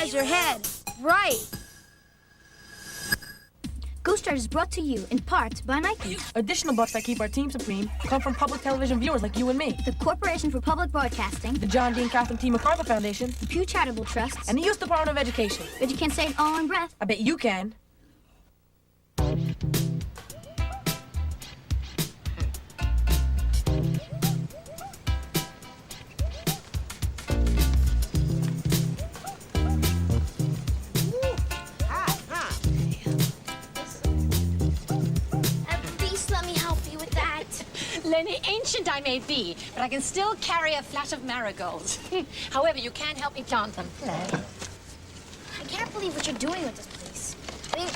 Utilize your head. Right. Ghost Rider is brought to you in part by Nike, Additional bucks that keep our team supreme come from public television viewers like you and me. the Corporation for Public Broadcasting, The John Dean Catherine T. MacArthur Foundation, the Pew Charitable Trusts, and the U.S. Department of Education. but you can't say it all in breath. I bet you can. Please let me help you with that. Lenny, ancient I may be, but I can still carry a flat of marigolds. However, you can help me plant them. Hello. I can't believe what you're doing with this place. I mean,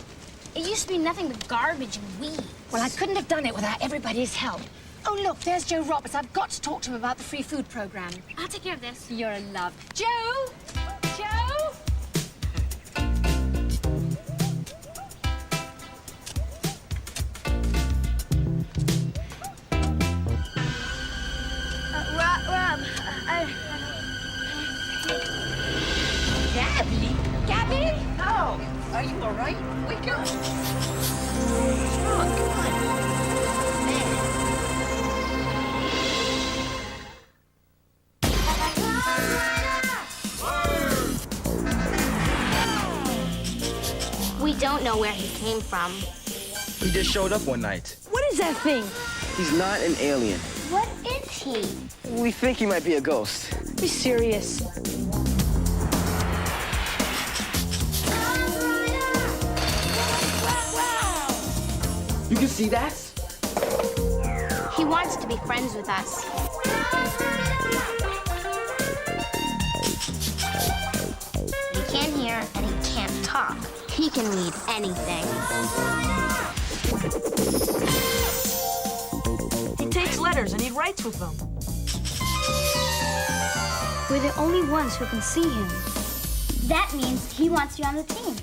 it used to be nothing but garbage and weeds. Well, I couldn't have done it without everybody's help. Oh, look, there's Joe Roberts. I've got to talk to him about the free food program. I'll take care of this. You're a love. Joe! Joe! Rob, Gabby? Gabby? Oh, are you all right? Wake up. What's wrong? Come on. We don't know where he came from. He just showed up one night. what is that thing? He's not an alien. What is he? We think he might be a ghost. Be serious. You can see that? He wants to be friends with us. He can't hear and he can't talk. He can read anything. He takes letters and he writes with them. We're the only ones who can see him. That means he wants you on the team.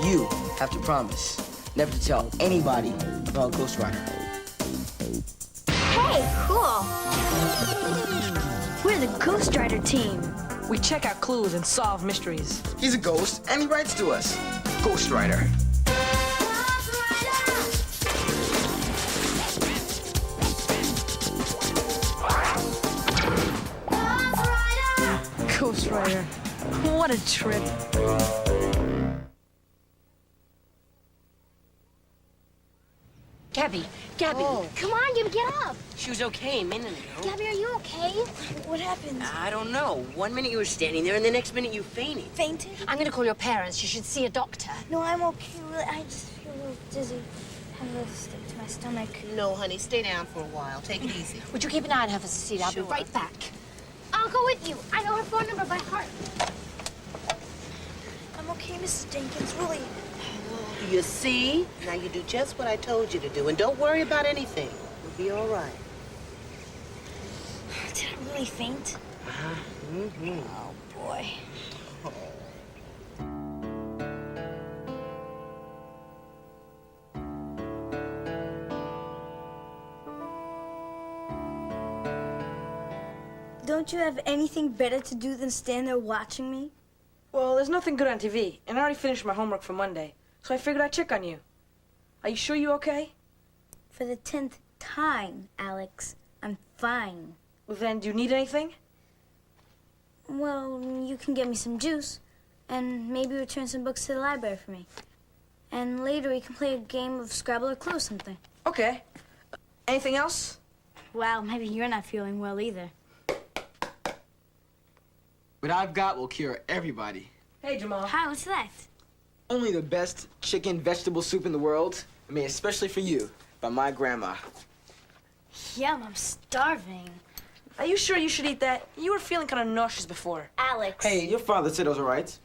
You have to promise never to tell anybody about Ghost Rider. Hey, cool. We're the Ghost Rider team. We check out clues and solve mysteries. He's a ghost and he writes to us. Ghost Rider. Ghost Rider. What a trip. Gabby, Come on, Gabby, get up. She was okay a minute ago. Gabby, are you okay? What happened? I don't know. One minute you were standing there, and the next minute you fainted. Fainted? I'm going to call your parents. You should see a doctor. No, I'm okay. Really, I just feel a little dizzy. I have a little stick to my stomach. No, honey, stay down for a while. Take it easy. Would you keep an eye on her, Cecilia? I'll Sure. be right back. I'll go with you. I know her phone number by heart. I'm okay, Mrs. Jenkins, really. You see? Now you do just what I told you to do, and don't worry about anything. You'll be all right. Did I really faint? Mm-hmm. Oh, boy. Don't you have anything better to do than stand there watching me? Well, there's nothing good on TV, and I already finished my homework for Monday, so I figured I'd check on you. Are you sure you're okay? For the 10th time, Alex, I'm fine. Well, then, do you need anything? Well, you can get me some juice, and maybe return some books to the library for me. And later we can play a game of Scrabble or Clue or something. Okay. Anything else? Well, maybe you're not feeling well either. What I've got will cure everybody. Hey, Jamal. Hi, what's that? Only the best chicken vegetable soup in the world, made especially for you by my grandma. Yum, I'm starving. Are you sure you should eat that? You were feeling kind of nauseous before. Alex. Hey, your father said it was all right.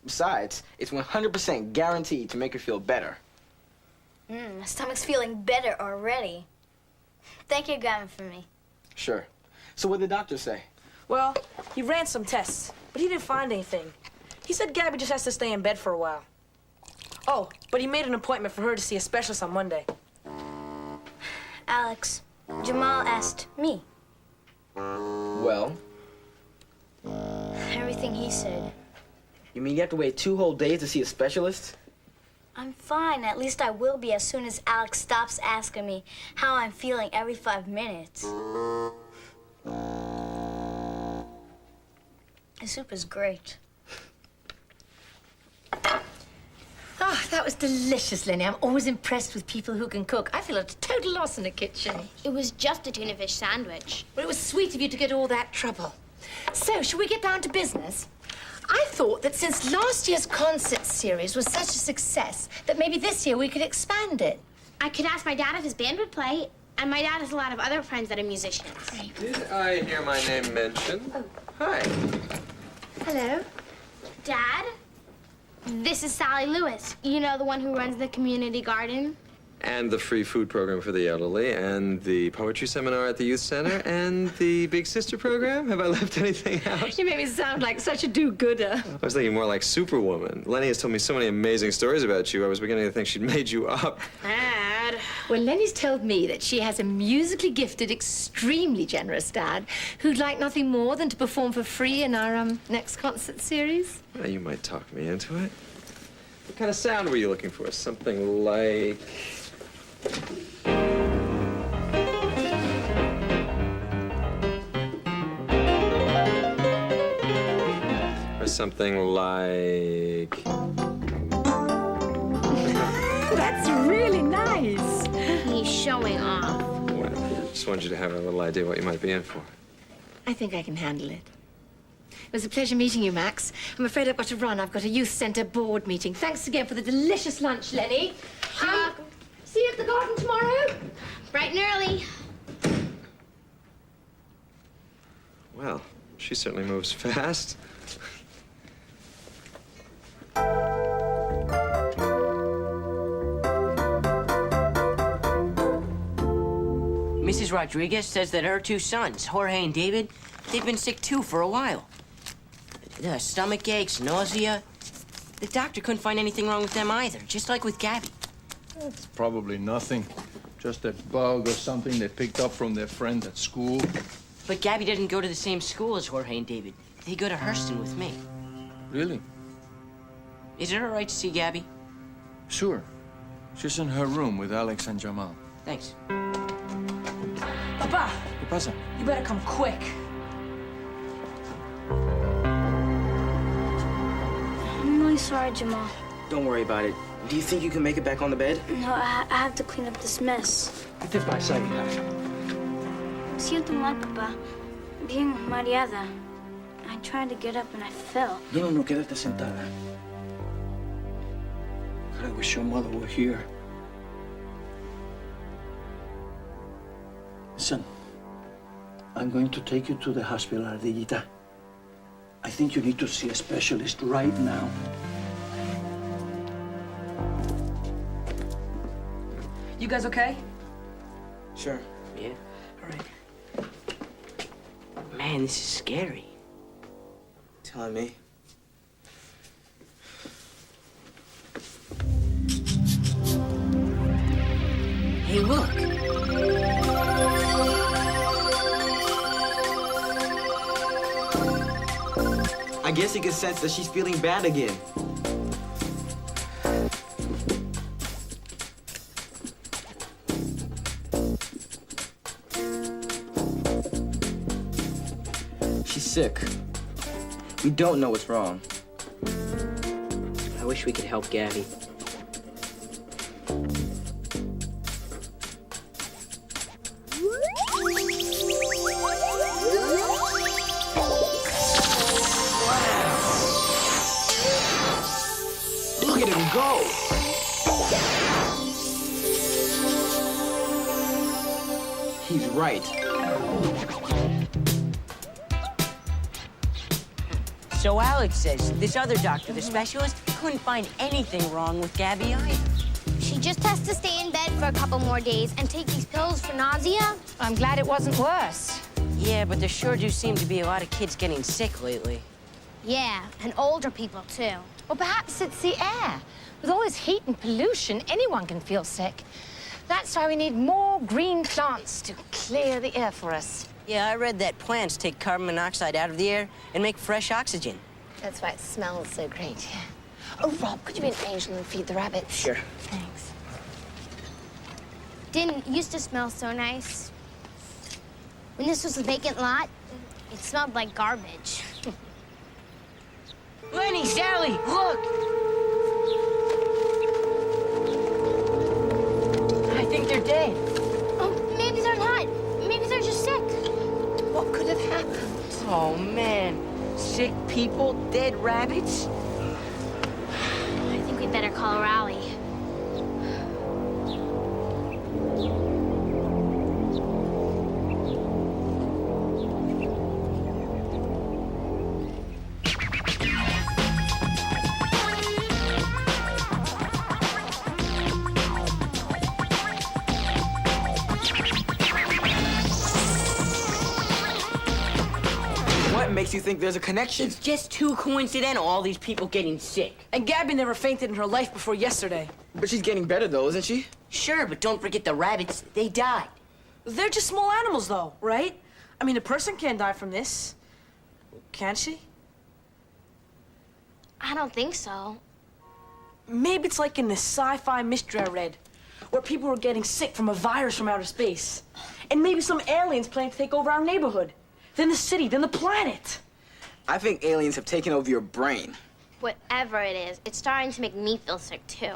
Besides, it's 100% guaranteed to make her feel better. My stomach's feeling better already. Thank you, Grandma, for me. Sure. So what did the doctor say? Well, he ran some tests, but he didn't find anything. He said Gabby just has to stay in bed for a while. Oh, but he made an appointment for her to see a specialist on Monday. Alex, Jamal asked me. Well, Everything he said. You mean you have to wait 2 whole days to see a specialist? I'm fine. At least I will be as soon as Alex stops asking me how I'm feeling every 5 minutes. The soup is great. Oh, that was delicious, Lenny. I'm always impressed with people who can cook. I feel a total loss in the kitchen. It was just a tuna fish sandwich. Well, it was sweet of you to get all that trouble. So, shall we get down to business? I thought that since last year's concert series was such a success, that maybe this year we could expand it. I could ask my dad if his band would play, and my dad has a lot of other friends that are musicians. Did I hear my name mentioned? Hi. Hello. Dad? This is Sally Lewis. You know, the one who runs the community garden? And the free food program for the elderly, and the poetry seminar at the youth center, and the Big Sister program. Have I left anything out? You make me sound like such a do-gooder. I was thinking more like Superwoman. Lenny has told me so many amazing stories about you, I was beginning to think she'd made you up. Dad. Well, Lenny's told me that she has a musically gifted, extremely generous dad who'd like nothing more than to perform for free in our next concert series. Well, you might talk me into it. What kind of sound were you looking for? Something like... Or something like... That's really nice. He's showing off. Well, just wanted you to have a little idea what you might be in for. I think I can handle it. It was a pleasure meeting you, Max. I'm afraid I've got to run. I've got a youth center board meeting. Thanks again for the delicious lunch, Lenny. See you at the garden tomorrow. Bright and early. Well, she certainly moves fast. Mrs. Rodriguez says that her 2 sons, Jorge and David, they've been sick too for a while. Stomach aches, nausea. The doctor couldn't find anything wrong with them either, just like with Gabby. It's probably nothing. Just a bug or something they picked up from their friend at school. But Gabby didn't go to the same school as Jorge and David. They go to Hurston with me. Really? Is it all right to see Gabby? Sure. She's in her room with Alex and Jamal. Thanks. Papa, ¿Qué pasa? you better come quick. I'm really sorry, Jamal. Don't worry about it. Do you think you can make it back on the bed? No, I have to clean up this mess. ¿Qué te pasa, hija? Me siento mal, papá. Bien mareada. I tried to get up and I fell. No, quédate sentada. I wish your mother were here. Listen, I'm going to take you to the hospital, Ardillita. I think you need to see a specialist right now. You guys okay? Sure. Yeah. All right. Man, this is scary. Telling me. Hey, look. I guess you can sense that she's feeling bad again. She's sick. We don't know what's wrong. I wish we could help Gabby. Look at him go! He's right. So Alex says this other doctor, the specialist, couldn't find anything wrong with Gabby either. She just has to stay in bed for a couple more days and take these pills for nausea. I'm glad it wasn't worse. Yeah, but there sure do seem to be a lot of kids getting sick lately. Yeah, and older people, too. Or perhaps it's the air. With all this heat and pollution, anyone can feel sick. That's why we need more green plants to clear the air for us. Yeah, I read that plants take carbon monoxide out of the air and make fresh oxygen. That's why it smells so great. Oh, Rob, could you be an angel and feed the rabbits? Sure. Thanks. Didn't used to smell so nice. When this was a vacant lot, it smelled like garbage. Lenny, Sally, look! I think they're dead. Oh, maybe they're not. Maybe they're just sick. What could have happened? Oh, man. Sick people, dead rabbits? I think we'd better call a rally. What makes you think there's a connection? It's just too coincidental, all these people getting sick. And Gabby never fainted in her life before yesterday. But she's getting better, though, isn't she? Sure, but don't forget the rabbits. They died. They're just small animals, though, right? I mean, a person can't die from this. Can she? I don't think so. Maybe it's like in this sci-fi mystery I read, where people were getting sick from a virus from outer space. And maybe some aliens planning to take over our neighborhood. Then the city, then the planet. I think aliens have taken over your brain. Whatever it is, it's starting to make me feel sick, too.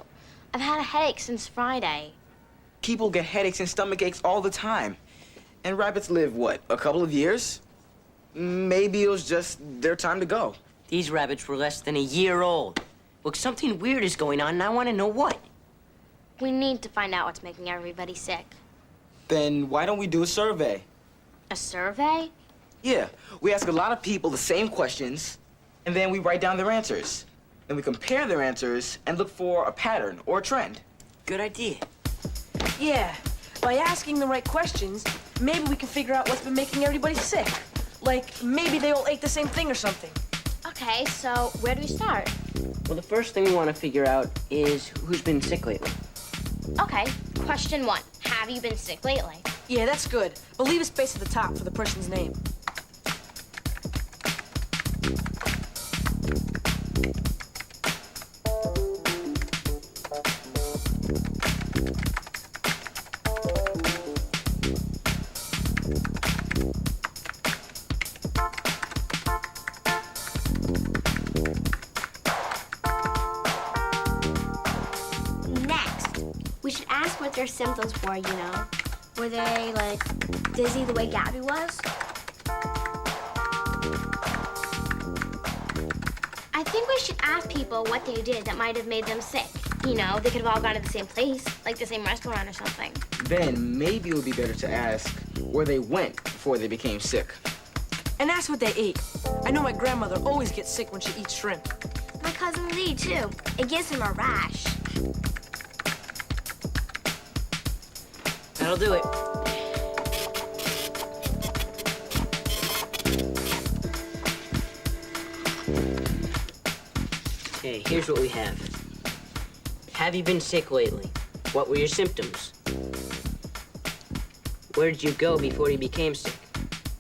I've had a headache since Friday. People get headaches and stomach aches all the time. And rabbits live, what, a couple of years? Maybe it was just their time to go. These rabbits were less than a year old. Look, something weird is going on, and I want to know what. We need to find out what's making everybody sick. Then why don't we do a survey? A survey? Yeah, we ask a lot of people the same questions, and then we write down their answers. Then we compare their answers and look for a pattern or a trend. Good idea. Yeah, by asking the right questions, maybe we can figure out what's been making everybody sick. Like, maybe they all ate the same thing or something. Okay, so where do we start? Well, the first thing we want to figure out is who's been sick lately. Okay, question 1. Have you been sick lately? Yeah, that's good. But leave a space at the top for the person's name. Next, we should ask what their symptoms were, you know. Were they, like, dizzy the way Gabby was? I think we should ask people what they did that might have made them sick. You know, they could have all gone to the same place, like the same restaurant or something. Then maybe it would be better to ask where they went before they became sick. And ask what they ate. I know my grandmother always gets sick when she eats shrimp. My cousin Lee, too. It gives him a rash. That'll do it. Okay, here's what we have. Have you been sick lately? What were your symptoms? Where did you go before you became sick?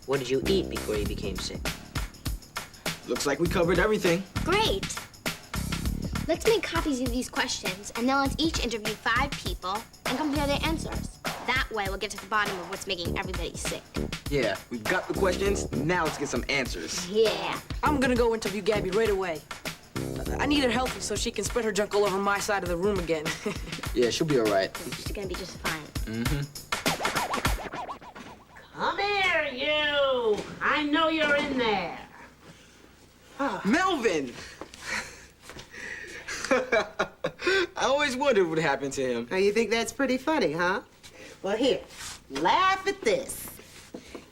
What did you eat before you became sick? Looks like we covered everything. Great. Let's make copies of these questions, and then let's each interview 5 people and compare their answers. That way, we'll get to the bottom of what's making everybody sick. Yeah, we've got the questions. Now let's get some answers. Yeah. I'm gonna go interview Gabby right away. I need her healthy so she can spread her junk all over my side of the room again. Yeah, she'll be all right. She's gonna be just fine. Mm-hmm. Come here, you! I know you're in there. Melvin! I always wondered what happened to him. Now, you think that's pretty funny, huh? Well, here, laugh at this.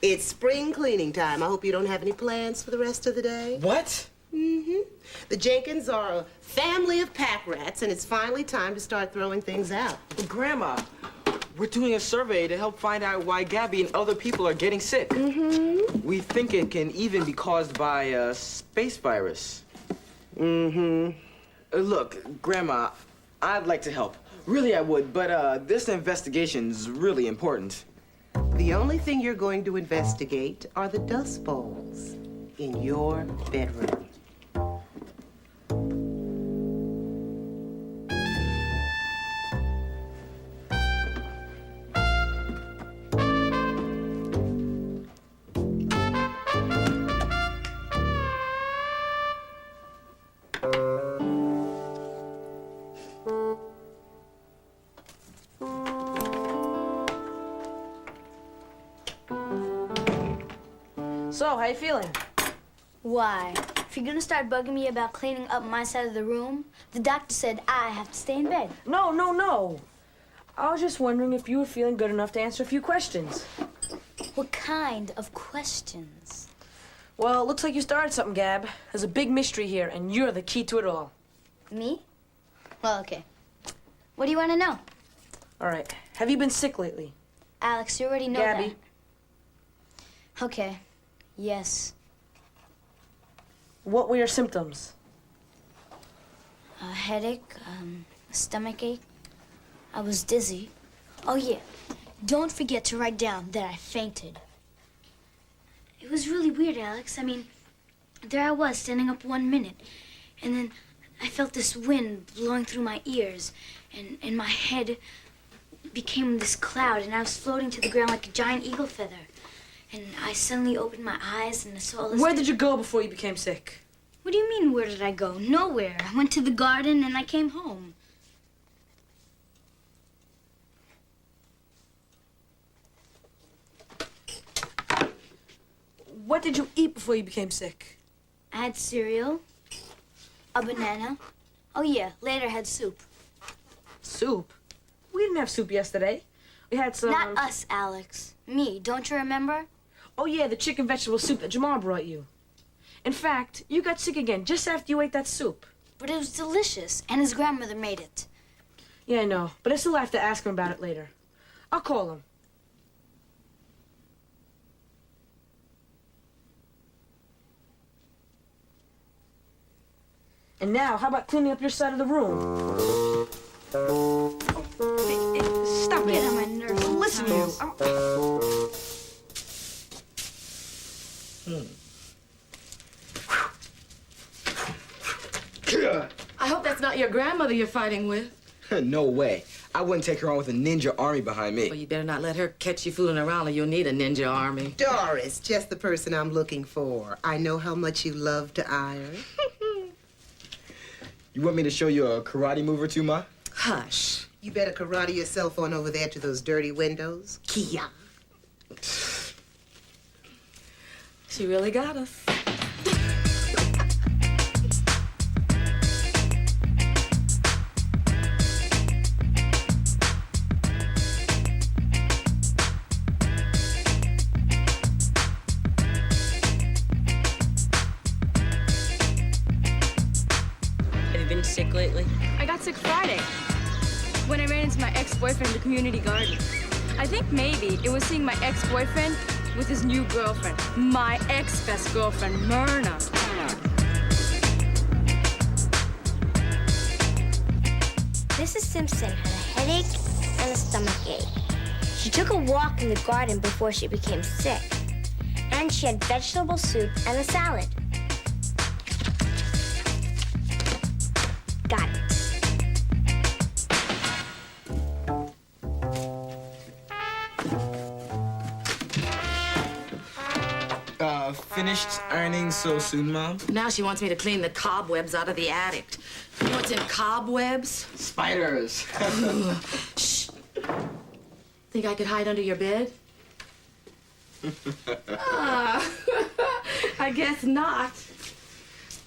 It's spring cleaning time. I hope you don't have any plans for the rest of the day. What? Mm-hmm. The Jenkins are a family of pack rats, and it's finally time to start throwing things out. But Grandma, we're doing a survey to help find out why Gabby and other people are getting sick. Mm-hmm. We think it can even be caused by a space virus. Mm-hmm. Look, Grandma, I'd like to help. Really, I would, but this investigation's really important. The only thing you're going to investigate are the dust bowls in your bedroom. So, how you feeling? Why? If you're gonna start bugging me about cleaning up my side of the room, the doctor said I have to stay in bed. No. I was just wondering if you were feeling good enough to answer a few questions. What kind of questions? Well, it looks like you started something, Gab. There's a big mystery here, and you're the key to it all. Me? Well, okay. What do you want to know? All right. Have you been sick lately? Alex, you already know Gabby. that. Okay. Yes. What were your symptoms? A headache, a stomach ache. I was dizzy. Oh, yeah. Don't forget to write down that I fainted. It was really weird, Alex. I mean, there I was, standing up 1 minute, and then I felt this wind blowing through my ears, and my head became this cloud, and I was floating to the ground like a giant eagle feather. And I suddenly opened my eyes, and I saw all this... Where did you go before you became sick? What do you mean, where did I go? Nowhere. I went to the garden, and I came home. What did you eat before you became sick? I had cereal, a banana. Oh, yeah, later I had soup. Soup? We didn't have soup yesterday. We had some... Not us, Alex. Me. Don't you remember? Oh, yeah, the chicken vegetable soup that Jamal brought you. In fact, you got sick again just after you ate that soup. But it was delicious, and his grandmother made it. Yeah, I know, but I still have to ask him about it later. I'll call him. And now, how about cleaning up your side of the room? Hey, stop it. Get on my nerves. Listen to you. I hope that's not your grandmother you're fighting with. No way. I wouldn't take her on with a ninja army behind me. Well, you better not let her catch you fooling around or you'll need a ninja army. Doris, just the person I'm looking for. I know how much you love to iron. You want me to show you a karate move or two, Ma? Hush. You better karate yourself on over there to those dirty windows. Kia. She really got us. Sick lately? I got sick Friday when I ran into my ex-boyfriend in the community garden. I think maybe it was seeing my ex-boyfriend with his new girlfriend, my ex-best girlfriend, Myrna. Mrs. Simpson had a headache and a stomachache. She took a walk in the garden before she became sick, and she had vegetable soup and a salad. Got it. Finished ironing so soon, Mom? Now she wants me to clean the cobwebs out of the attic. You know what's in cobwebs? Spiders. Shh. Think I could hide under your bed? I guess not.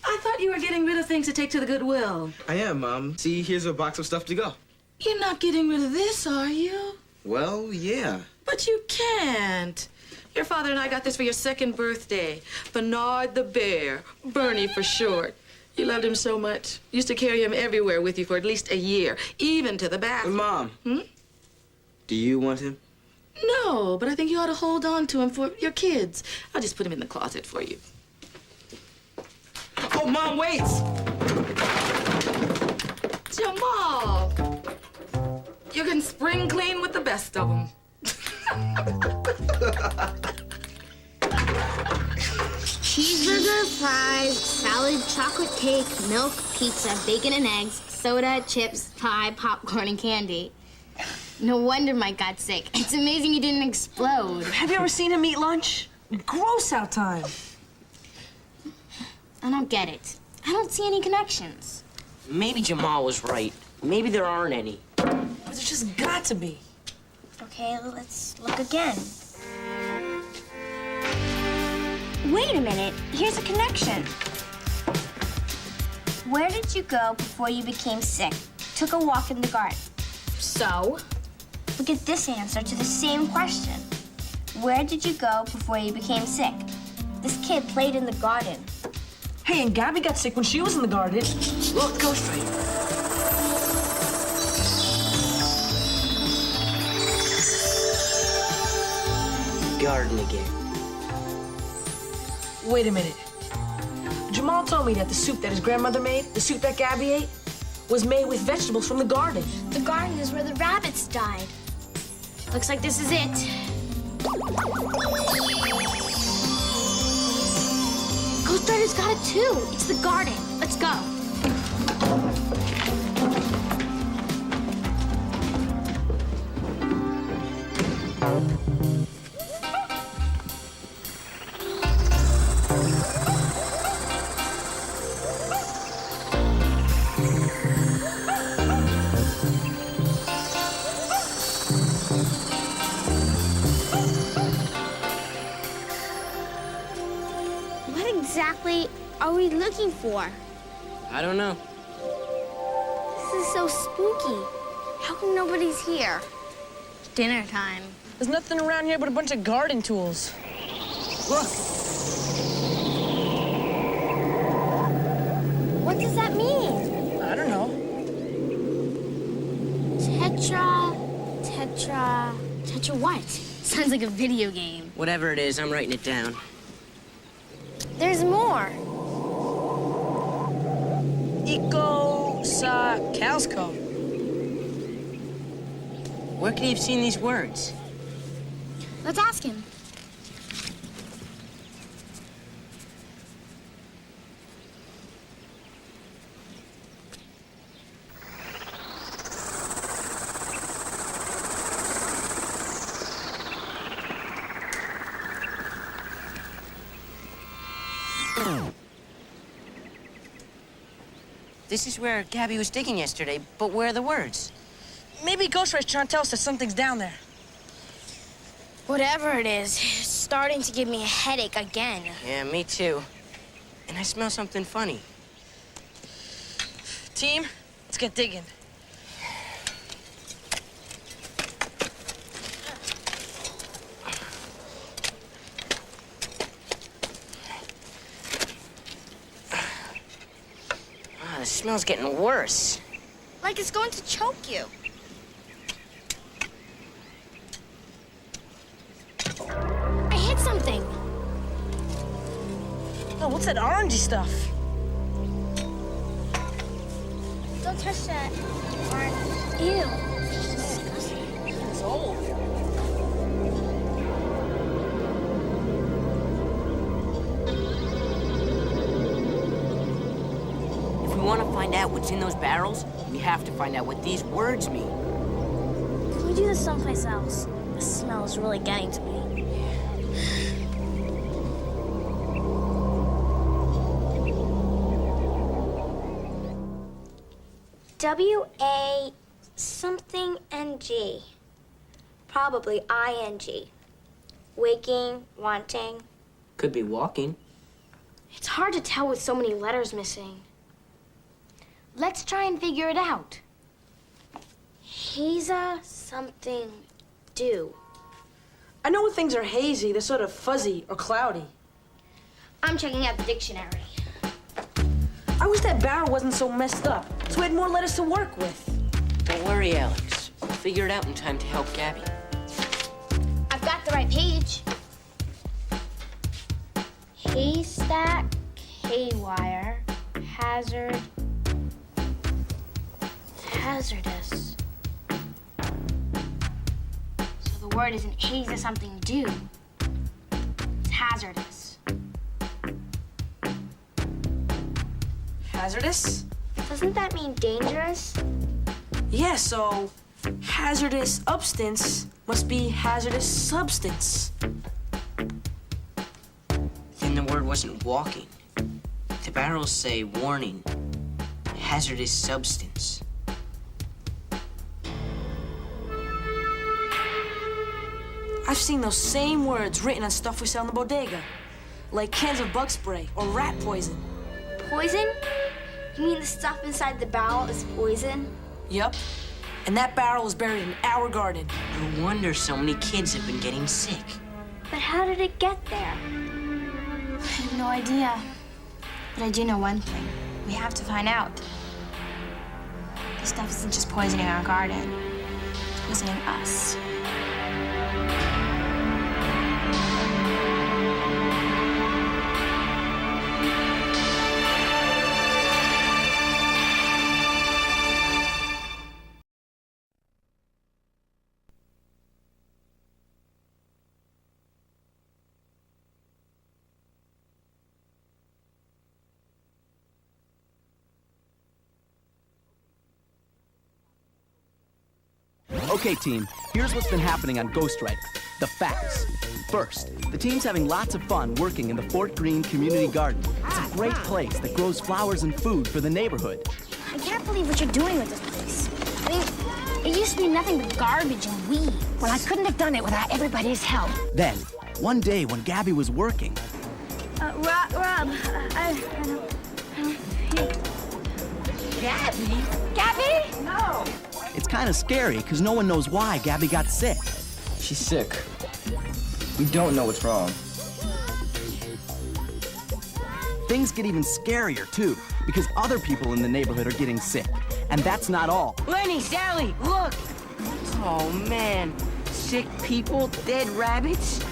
I thought you were getting rid of things to take to the Goodwill. I am, Mom. See, here's a box of stuff to go. You're not getting rid of this, are you? Well, yeah. But you can't. Your father and I got this for your second birthday. Bernard the Bear. Bernie for short. You loved him so much. You used to carry him everywhere with you for at least a year, even to the bathroom. Mom. Do you want him? No, but I think you ought to hold on to him for your kids. I'll just put him in the closet for you. Oh, Mom, wait! Jamal! You can spring clean with the best of them. Cheeseburger, fries, salad, chocolate cake, milk, pizza, bacon and eggs, soda, chips, pie, popcorn, and candy. No wonder Mike got sick. It's amazing he didn't explode. Have you ever seen him eat lunch? Gross out time. I don't get it. I don't see any connections. Maybe Jamal was right. Maybe there aren't any. But there's just got to be. Okay, let's look again. Wait a minute. Here's a connection. Where did you go before you became sick? Took a walk in the garden. So? Look at this answer to the same question. Where did you go before you became sick? This kid played in the garden. Hey, and Gabby got sick when she was in the garden. Look, Ghost Rider. Garden again. Wait a minute. Jamal told me that the soup that his grandmother made, the soup that Gabby ate, was made with vegetables from the garden. The garden is where the rabbits died. Looks like this is it. Ghost Rider's got it too. It's the garden. Let's go. What exactly are we looking for? I don't know. This is so spooky. How come nobody's here? Dinner time. There's nothing around here but a bunch of garden tools. Look. What does that mean? I don't know. Tetra what? Sounds like a video game. Whatever it is, I'm writing it down. There's more. Calsco. Where could he have seen these words? Let's ask him. This is where Gabby was digging yesterday, but where are the words? Maybe Ghost Rider's trying to tell us that something's down there. Whatever it is, it's starting to give me a headache again. Yeah, me too. And I smell something funny. Team, let's get digging. The smell's getting worse. Like it's going to choke you. I hit something. Oh, what's that orangey stuff? Don't touch that. Ew. It's old. If we want to find out what's in those barrels, we have to find out what these words mean. Can we do this someplace else? The smell is really getting to me. W-A something N-G. Probably I-N-G. Waking, wanting. Could be walking. It's hard to tell with so many letters missing. Let's try and figure it out. Haza something do. I know when things are hazy, they're sort of fuzzy or cloudy. I'm checking out the dictionary. I wish that barrel wasn't so messed up, so we had more letters to work with. Don't worry, Alex. We'll figure it out in time to help Gabby. I've got the right page. Haystack, haywire, hazard, hazardous. So the the word isn't easy something to do. It's hazardous. Hazardous? Doesn't that mean dangerous? Yeah, so hazardous substance must be hazardous substance. Then the word wasn't walking. The barrels say warning, hazardous substance. I've seen those same words written on stuff we sell in the bodega, like cans of bug spray or rat poison. Poison? You mean the stuff inside the barrel is poison? Yup. And that barrel is buried in our garden. No wonder so many kids have been getting sick. But how did it get there? I have no idea. But I do know one thing. We have to find out. This stuff isn't just poisoning our garden. It's poisoning us. Okay, team, here's what's been happening on Ghost Rider. The facts. First, the team's having lots of fun working in the Fort Greene Community Garden. It's a great place that grows flowers and food for the neighborhood. I can't believe what you're doing with this place. I mean, it used to be nothing but garbage and weeds. Well, I couldn't have done it without everybody's help. Then, one day when Gabby was working... Rob, Gabby? Gabby? No! It's kind of scary because no one knows why Gabby got sick. She's sick. We don't know what's wrong. Things get even scarier, too, because other people in the neighborhood are getting sick. And that's not all. Lenny, Sally, look! Oh, man. Sick people, dead rabbits. I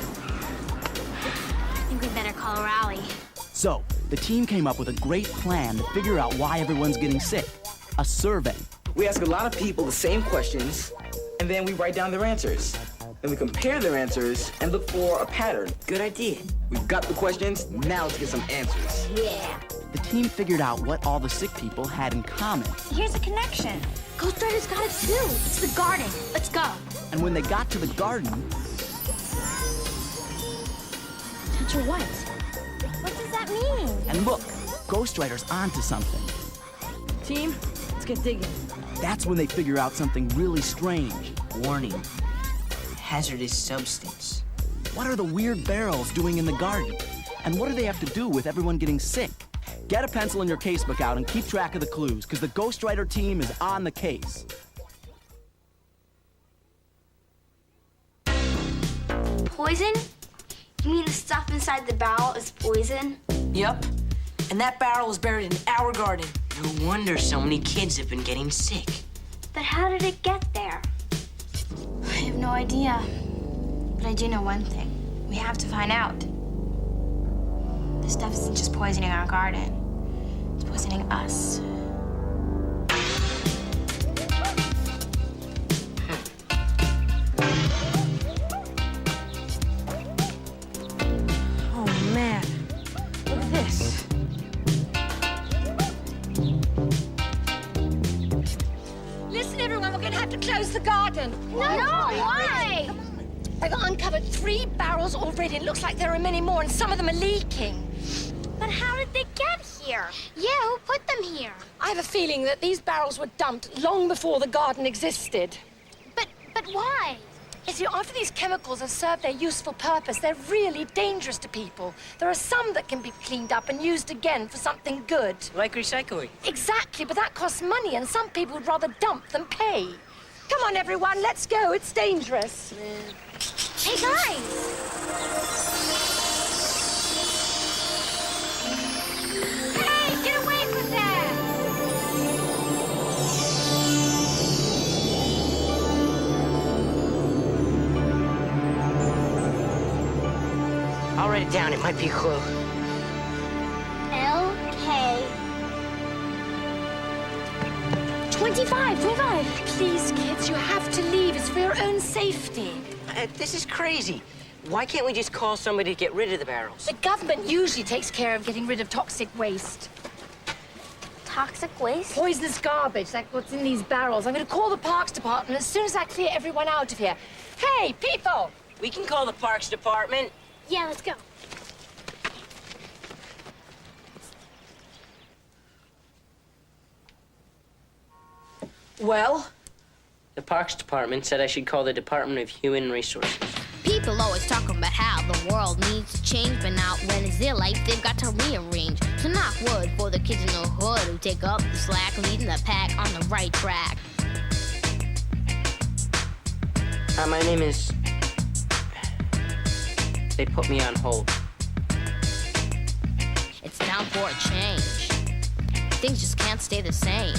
think we better call a rally. So, the team came up with a great plan to figure out why everyone's getting sick. A survey. We ask a lot of people the same questions, and then we write down their answers. Then we compare their answers and look for a pattern. Good idea. We've got the questions, now let's get some answers. Yeah. The team figured out what all the sick people had in common. Here's a connection. Ghost Rider's got it too. It's the garden. Let's go. And when they got to the garden... Touch your what? What does that mean? And look, Ghost Rider's onto something. Team, let's get digging. That's when they figure out something really strange. Warning, hazardous substance. What are the weird barrels doing in the garden? And what do they have to do with everyone getting sick? Get a pencil and your casebook out and keep track of the clues, because the Ghost Rider team is on the case. Poison? You mean the stuff inside the barrel is poison? Yup. And that barrel is buried in our garden. No wonder so many kids have been getting sick. But how did it get there? I have no idea. But I do know one thing. We have to find out. This stuff isn't just poisoning our garden. It's poisoning us. Oh, man. Look at this. Listen, everyone, we're going to have to close the garden. No, why? I've uncovered 3 barrels already. It looks like there are many more, and some of them are leaking. But how did they get here? Yeah, who put them here? I have a feeling that these barrels were dumped long before the garden existed. But why? You see, after these chemicals have served their useful purpose, they're really dangerous to people. There are some that can be cleaned up and used again for something good. Like recycling. Exactly, but that costs money, and some people would rather dump than pay. Come on, everyone, let's go. It's dangerous. Hey, guys! Hey, get away from there! I'll write it down. It might be a clue. L.K. 25. Please, kids, you have to leave. It's for your own safety. This is crazy. Why can't we just call somebody to get rid of the barrels? The government usually takes care of getting rid of toxic waste. Toxic waste? Poisonous garbage, like what's in these barrels. I'm going to call the Parks Department as soon as I clear everyone out of here. Hey, people! We can call the Parks Department. Yeah, let's go. Well? The Parks Department said I should call the Department of Human Resources. People always talk about how the world needs to change, but now when it's their life, they've got to rearrange. So knock wood for the kids in the hood who take up the slack, leading the pack on the right track. My name is... They put me on hold. It's time for a change. Things just can't stay the same.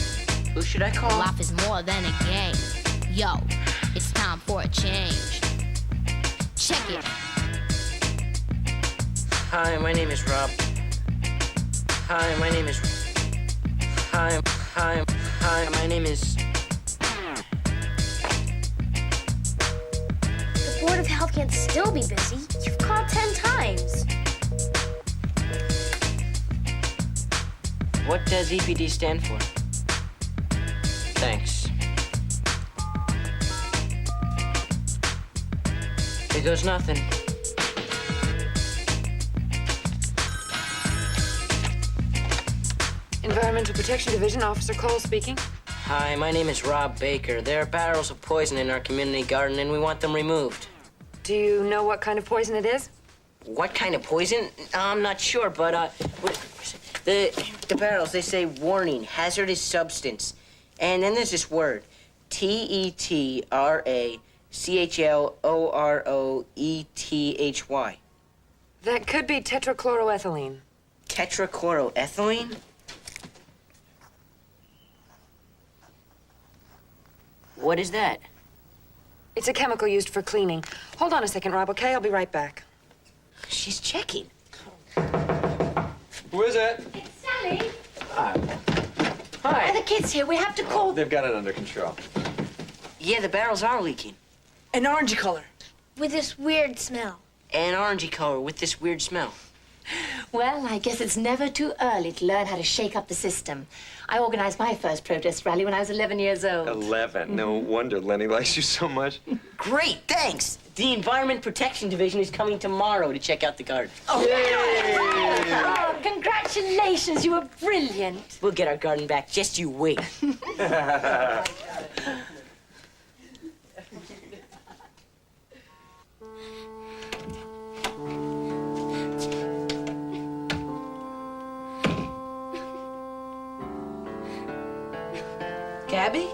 Who should I call? Life is more than a game. Yo, it's time for a change. Check it. Hi, my name is Rob. Hi, my name is... Hi, my name is... The Board of Health can't still be busy. You've called 10 times. What does EPD stand for? Thanks. Here goes nothing. Environmental Protection Division, Officer Cole speaking. Hi, my name is Rob Baker. There are barrels of poison in our community garden, and we want them removed. Do you know what kind of poison it is? What kind of poison? I'm not sure, but, the barrels, they say, warning, hazardous substance. And then there's this word, TETRACHLOROETHY. That could be tetrachloroethylene. Tetrachloroethylene? What is that? It's a chemical used for cleaning. Hold on a second, Rob, okay? I'll be right back. She's checking. Who is it? It's Sally. Hi. Are the kids here? We have to call... They've got it under control. Yeah, the barrels are leaking. An orangey color. With this weird smell. An orangey color with this weird smell. Well, I guess it's never too early to learn how to shake up the system. I organized my first protest rally when I was 11 years old. 11. No wonder Lenny likes you so much. Great, thanks. The Environment Protection Division is coming tomorrow to check out the garden. Oh, congratulations, you were brilliant. We'll get our garden back. Just you wait. Gabby?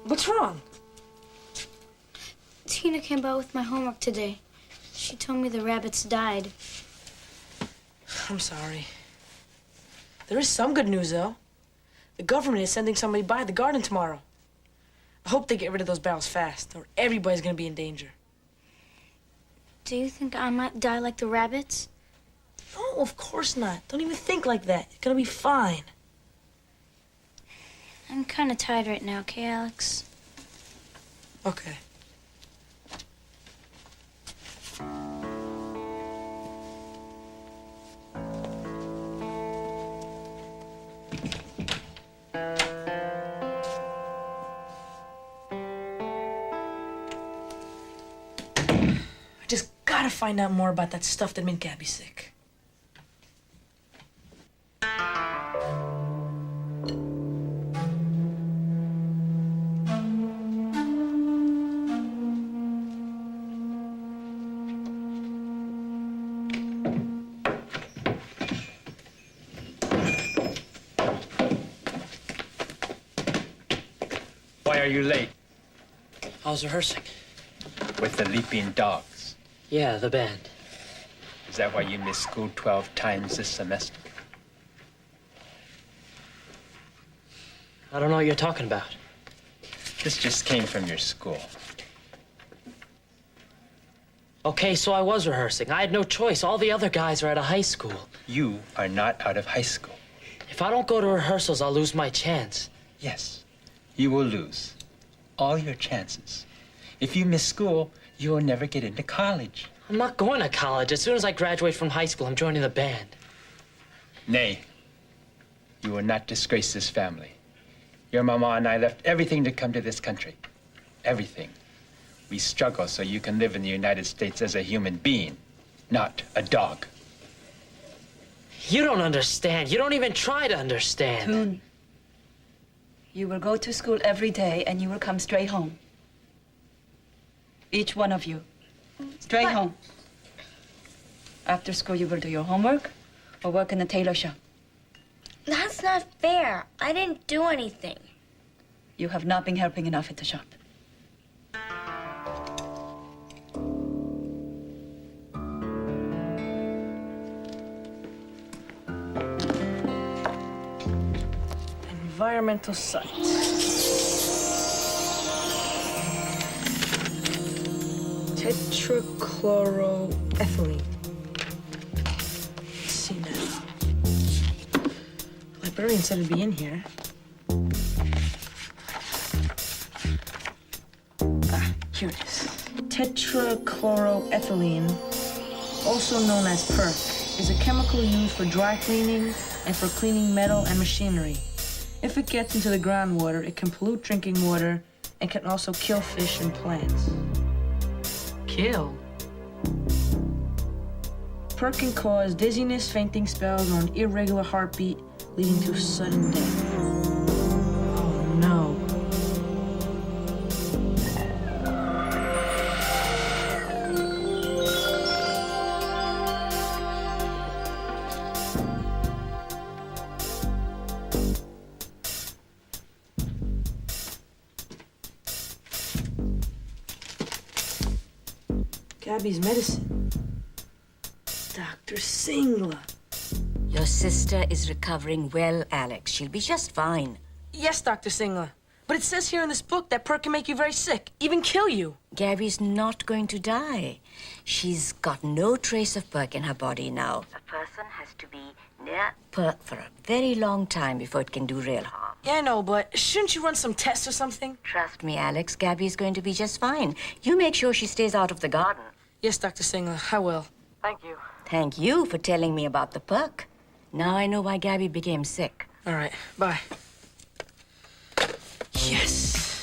What's wrong? Tina came by with my homework today. She told me the rabbits died. I'm sorry. There is some good news, though. The government is sending somebody by the garden tomorrow. I hope they get rid of those barrels fast, or everybody's gonna be in danger. Do you think I might die like the rabbits? No, of course not. Don't even think like that. You're gonna be fine. I'm kind of tired right now, okay, Alex? Okay. I just gotta find out more about that stuff that made Gabby sick. Why are you late? I was rehearsing. With the Leaping Dogs. Yeah, the band. Is that why you missed school 12 times this semester? I don't know what you're talking about. This just came from your school. Okay, so I was rehearsing. I had no choice. All the other guys are at a high school. You are not out of high school. If I don't go to rehearsals, I'll lose my chance. Yes, you will lose all your chances. If you miss school, you will never get into college. I'm not going to college. As soon as I graduate from high school, I'm joining the band. Nay, you will not disgrace this family. Your mama and I left everything to come to this country. Everything. We struggle so you can live in the United States as a human being, not a dog. You don't understand. You don't even try to understand. Toon, you will go to school every day and you will come straight home. Each one of you. Straight home. After school, you will do your homework or work in the tailor shop. That's not fair. I didn't do anything. You have not been helping enough at the shop. Environmental science. Tetrachloroethylene. Let's see now. Librarian said it'd be in here. Ah, here it is. Tetrachloroethylene, also known as PERC, is a chemical used for dry cleaning and for cleaning metal and machinery. If it gets into the groundwater, it can pollute drinking water and can also kill fish and plants. Kill? PERC can cause dizziness, fainting spells, or an irregular heartbeat, leading to sudden death. Oh, no. Gabby's medicine. Dr. Singla. Your sister is recovering well, Alex. She'll be just fine. Yes, Dr. Singla. But it says here in this book that PERC can make you very sick, even kill you. Gabby's not going to die. She's got no trace of PERC in her body now. A person has to be near PERC for a very long time before it can do real harm. Yeah, I know, but shouldn't you run some tests or something? Trust me, Alex, Gabby's going to be just fine. You make sure she stays out of the garden. Yes, Dr. Singla, I will. Thank you. Thank you for telling me about the PERC. Now I know why Gabby became sick. All right, bye. Yes.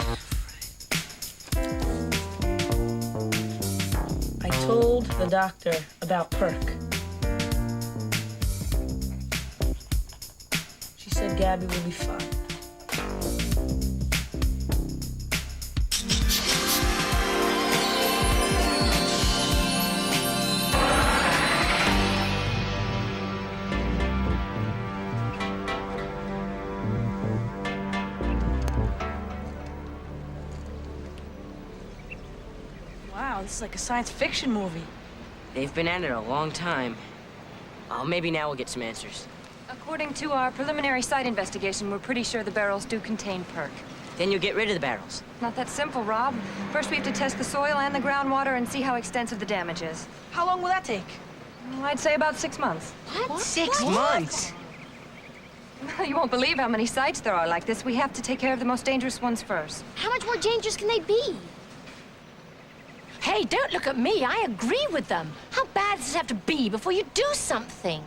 I told the doctor about PERC. She said Gabby will be fine. Wow, this is like a science fiction movie. They've been at it a long time. Oh, maybe now we'll get some answers. According to our preliminary site investigation, we're pretty sure the barrels do contain PERC. Then you'll get rid of the barrels. Not that simple, Rob. First, we have to test the soil and the groundwater and see how extensive the damage is. How long will that take? Well, I'd say about 6 months. What? 6 months? You won't believe how many sites there are like this. We have to take care of the most dangerous ones first. How much more dangerous can they be? Hey, don't look at me. I agree with them. How bad does it have to be before you do something?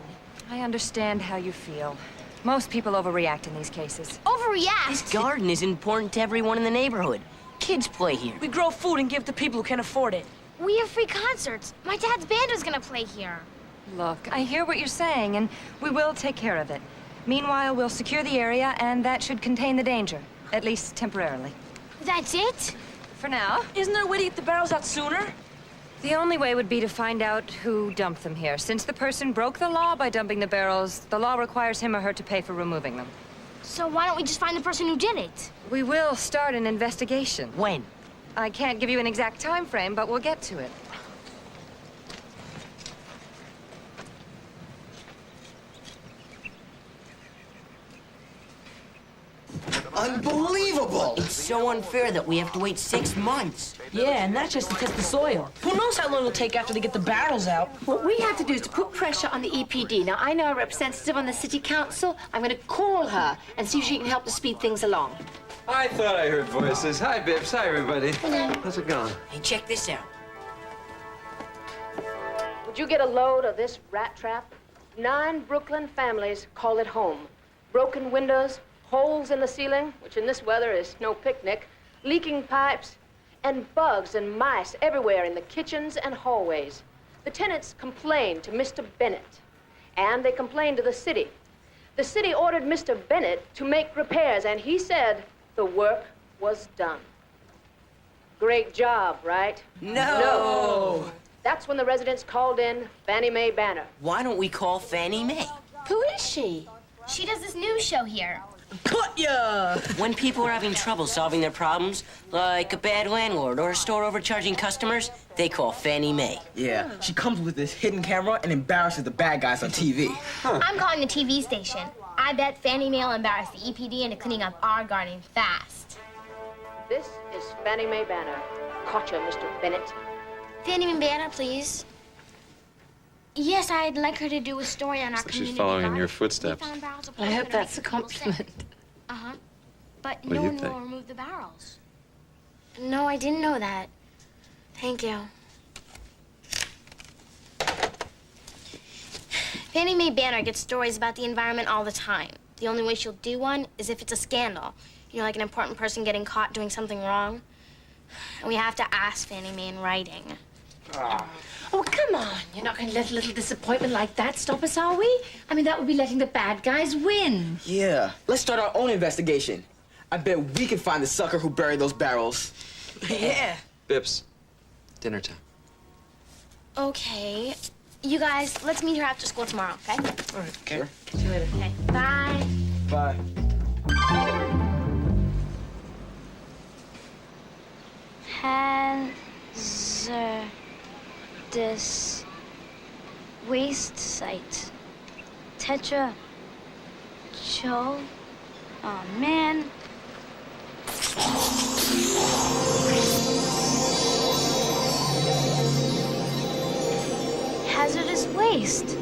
I understand how you feel. Most people overreact in these cases. Overreact? This garden is important to everyone in the neighborhood. Kids play here. We grow food and give to people who can afford it. We have free concerts. My dad's band was gonna play here. Look, I hear what you're saying, and we will take care of it. Meanwhile, we'll secure the area, and that should contain the danger, at least temporarily. That's it? For now. Isn't there a way to get the barrels out sooner? The only way would be to find out who dumped them here. Since the person broke the law by dumping the barrels, the law requires him or her to pay for removing them. So why don't we just find the person who did it? We will start an investigation. When? I can't give you an exact time frame, but we'll get to it. Unbelievable! It's so unfair that we have to wait 6 months. Yeah, and that's just to test the soil. Who knows how long it'll take after they get the barrels out? What we have to do is to put pressure on the EPD. Now, I know a representative on the city council. I'm going to call her and see if she can help to speed things along. I thought I heard voices. Hi, Bibbs. Hi, everybody. Hello. How's it going? Hey, check this out. Would you get a load of this rat trap? 9 Brooklyn families call it home. Broken windows, holes in the ceiling, which in this weather is no picnic, leaking pipes, and bugs and mice everywhere in the kitchens and hallways. The tenants complained to Mr. Bennett, and they complained to the city. The city ordered Mr. Bennett to make repairs, and he said the work was done. Great job, right? No! That's when the residents called in Fannie Mae Banner. Why don't we call Fannie Mae? Who is she? She does this news show here. Cut ya! When people are having trouble solving their problems, like a bad landlord or a store overcharging customers, they call Fannie Mae. Yeah, she comes with this hidden camera and embarrasses the bad guys on TV. I'm calling the TV station. I bet Fannie Mae will embarrass the EPD into cleaning up our garden fast. This is Fannie Mae Banner. Caught ya, Mr. Bennett. Fannie Mae Banner, please. Yes, I'd like her to do a story on our Looks like she's community following in garden. your footsteps. We found barrels of I hope poison that's a that make people sick. compliment. Uh-huh. But What do no you one will think? remove the barrels. No, I didn't know that. Thank you. Fannie Mae Banner gets stories about the environment all the time. The only way she'll do one is if it's a scandal. You know, like an important person getting caught doing something wrong. And we have to ask Fannie Mae in writing. Oh, come on. You're not going to let a little disappointment like that stop us, are we? I mean, that would be letting the bad guys win. Yeah, let's start our own investigation. I bet we can find the sucker who buried those barrels. Yeah. Bibbs, dinner time. Okay. You guys, let's meet her after school tomorrow, okay? All right, sure. See you later. Okay. Bye. Bye. Hazardous waste site. Tetra. Cho. Oh, man. Hazardous waste.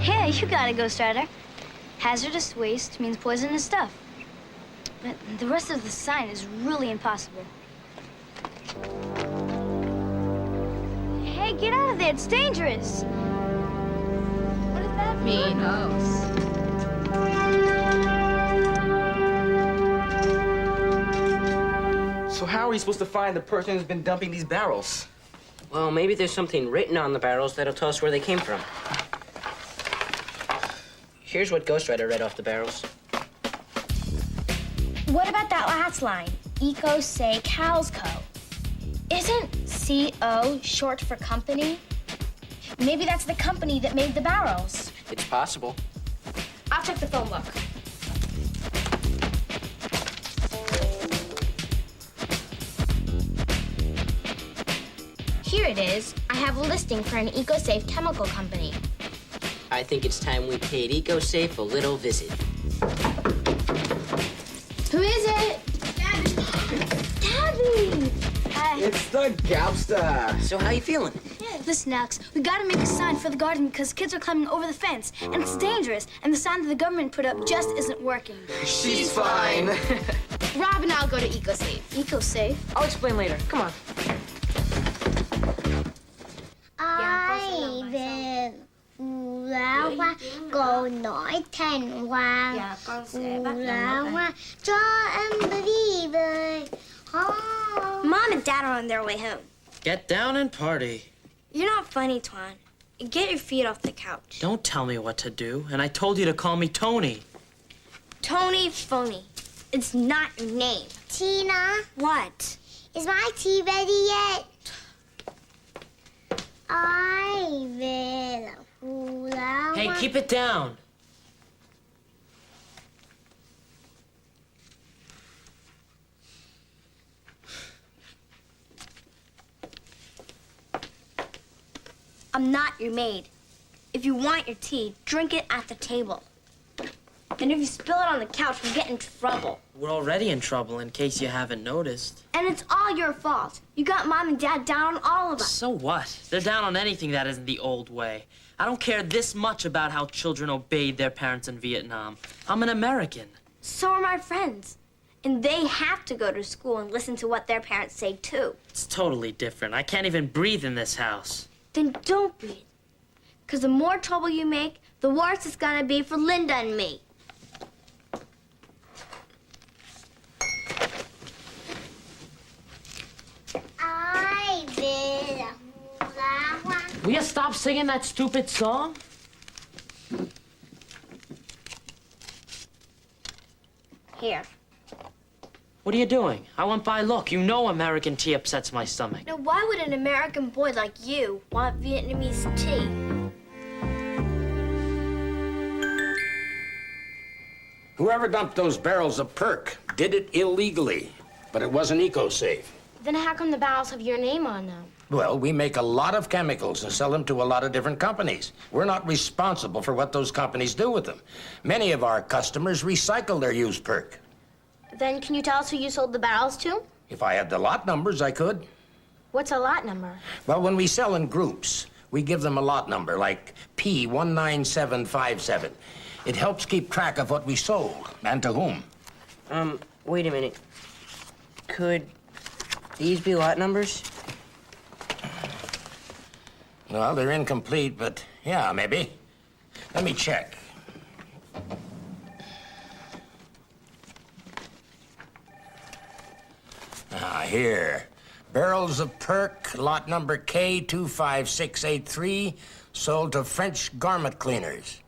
Hey, you got it, Ghost Rider. Hazardous waste means poisonous stuff. But the rest of the sign is really impossible. Hey, get out of there. It's dangerous. What does that mean? So how are we supposed to find the person who's been dumping these barrels? Well, maybe there's something written on the barrels that'll tell us where they came from. Here's what Ghost Rider read off the barrels. What about that last line? Eco Say Cows Co. Isn't CO short for company? Maybe that's the company that made the barrels. It's possible. I'll check the phone book. Here it is. I have a listing for an EcoSafe chemical company. I think it's time we paid EcoSafe a little visit. Who is it? Gabby! It's the Gabster. So how you feeling? Listen, Alex, we gotta make a sign for the garden because kids are climbing over the fence, and it's dangerous, and the sign that the government put up just isn't working. She's fine. Rob and I'll go to EcoSafe. EcoSafe? I'll explain later. Come on. Ai về lá hoa cô nổi thành hoa. Dạ, con sẽ bắt đầu Lá nấu hoa cho em đi về. Mom and Dad are on their way home. Get down and party. You're not funny, Twan. Get your feet off the couch. Don't tell me what to do. And I told you to call me Tony. Tony Phony. It's not your name. Tina, What? is my tea ready yet? Ai về là phù lá Hey, hoa. keep it down. I'm not your maid. If you want your tea, drink it at the table. And if you spill it on the couch, we'll get in trouble. We're already in trouble, in case you haven't noticed. And it's all your fault. You got Mom and Dad down on all of us. So what? They're down on anything that isn't the old way. I don't care this much about how children obeyed their parents in Vietnam. I'm an American. So are my friends. And they have to go to school and listen to what their parents say, too. It's totally different. I can't even breathe in this house. Then don't breathe. Because the more trouble you make, the worse it's gonna be for Linda and me. Will you stop singing that stupid song? Here. What are you doing? I went by, look, you know American tea upsets my stomach. Now, why would an American boy like you want Vietnamese tea? Whoever dumped those barrels of perk did it illegally, but it wasn't eco-safe. Then how come the barrels have your name on them? Well, we make a lot of chemicals and sell them to a lot of different companies. We're not responsible for what those companies do with them. Many of our customers recycle their used perk. Then can you tell us who you sold the barrels to? If I had the lot numbers, I could. What's a lot number? Well, when we sell in groups, we give them a lot number, like P19757. It helps keep track of what we sold and to whom. Wait a minute. Could these be lot numbers? Well, they're incomplete, but yeah, maybe. Let me check. Here. Barrels of perk, lot number K25683, sold to French garment cleaners.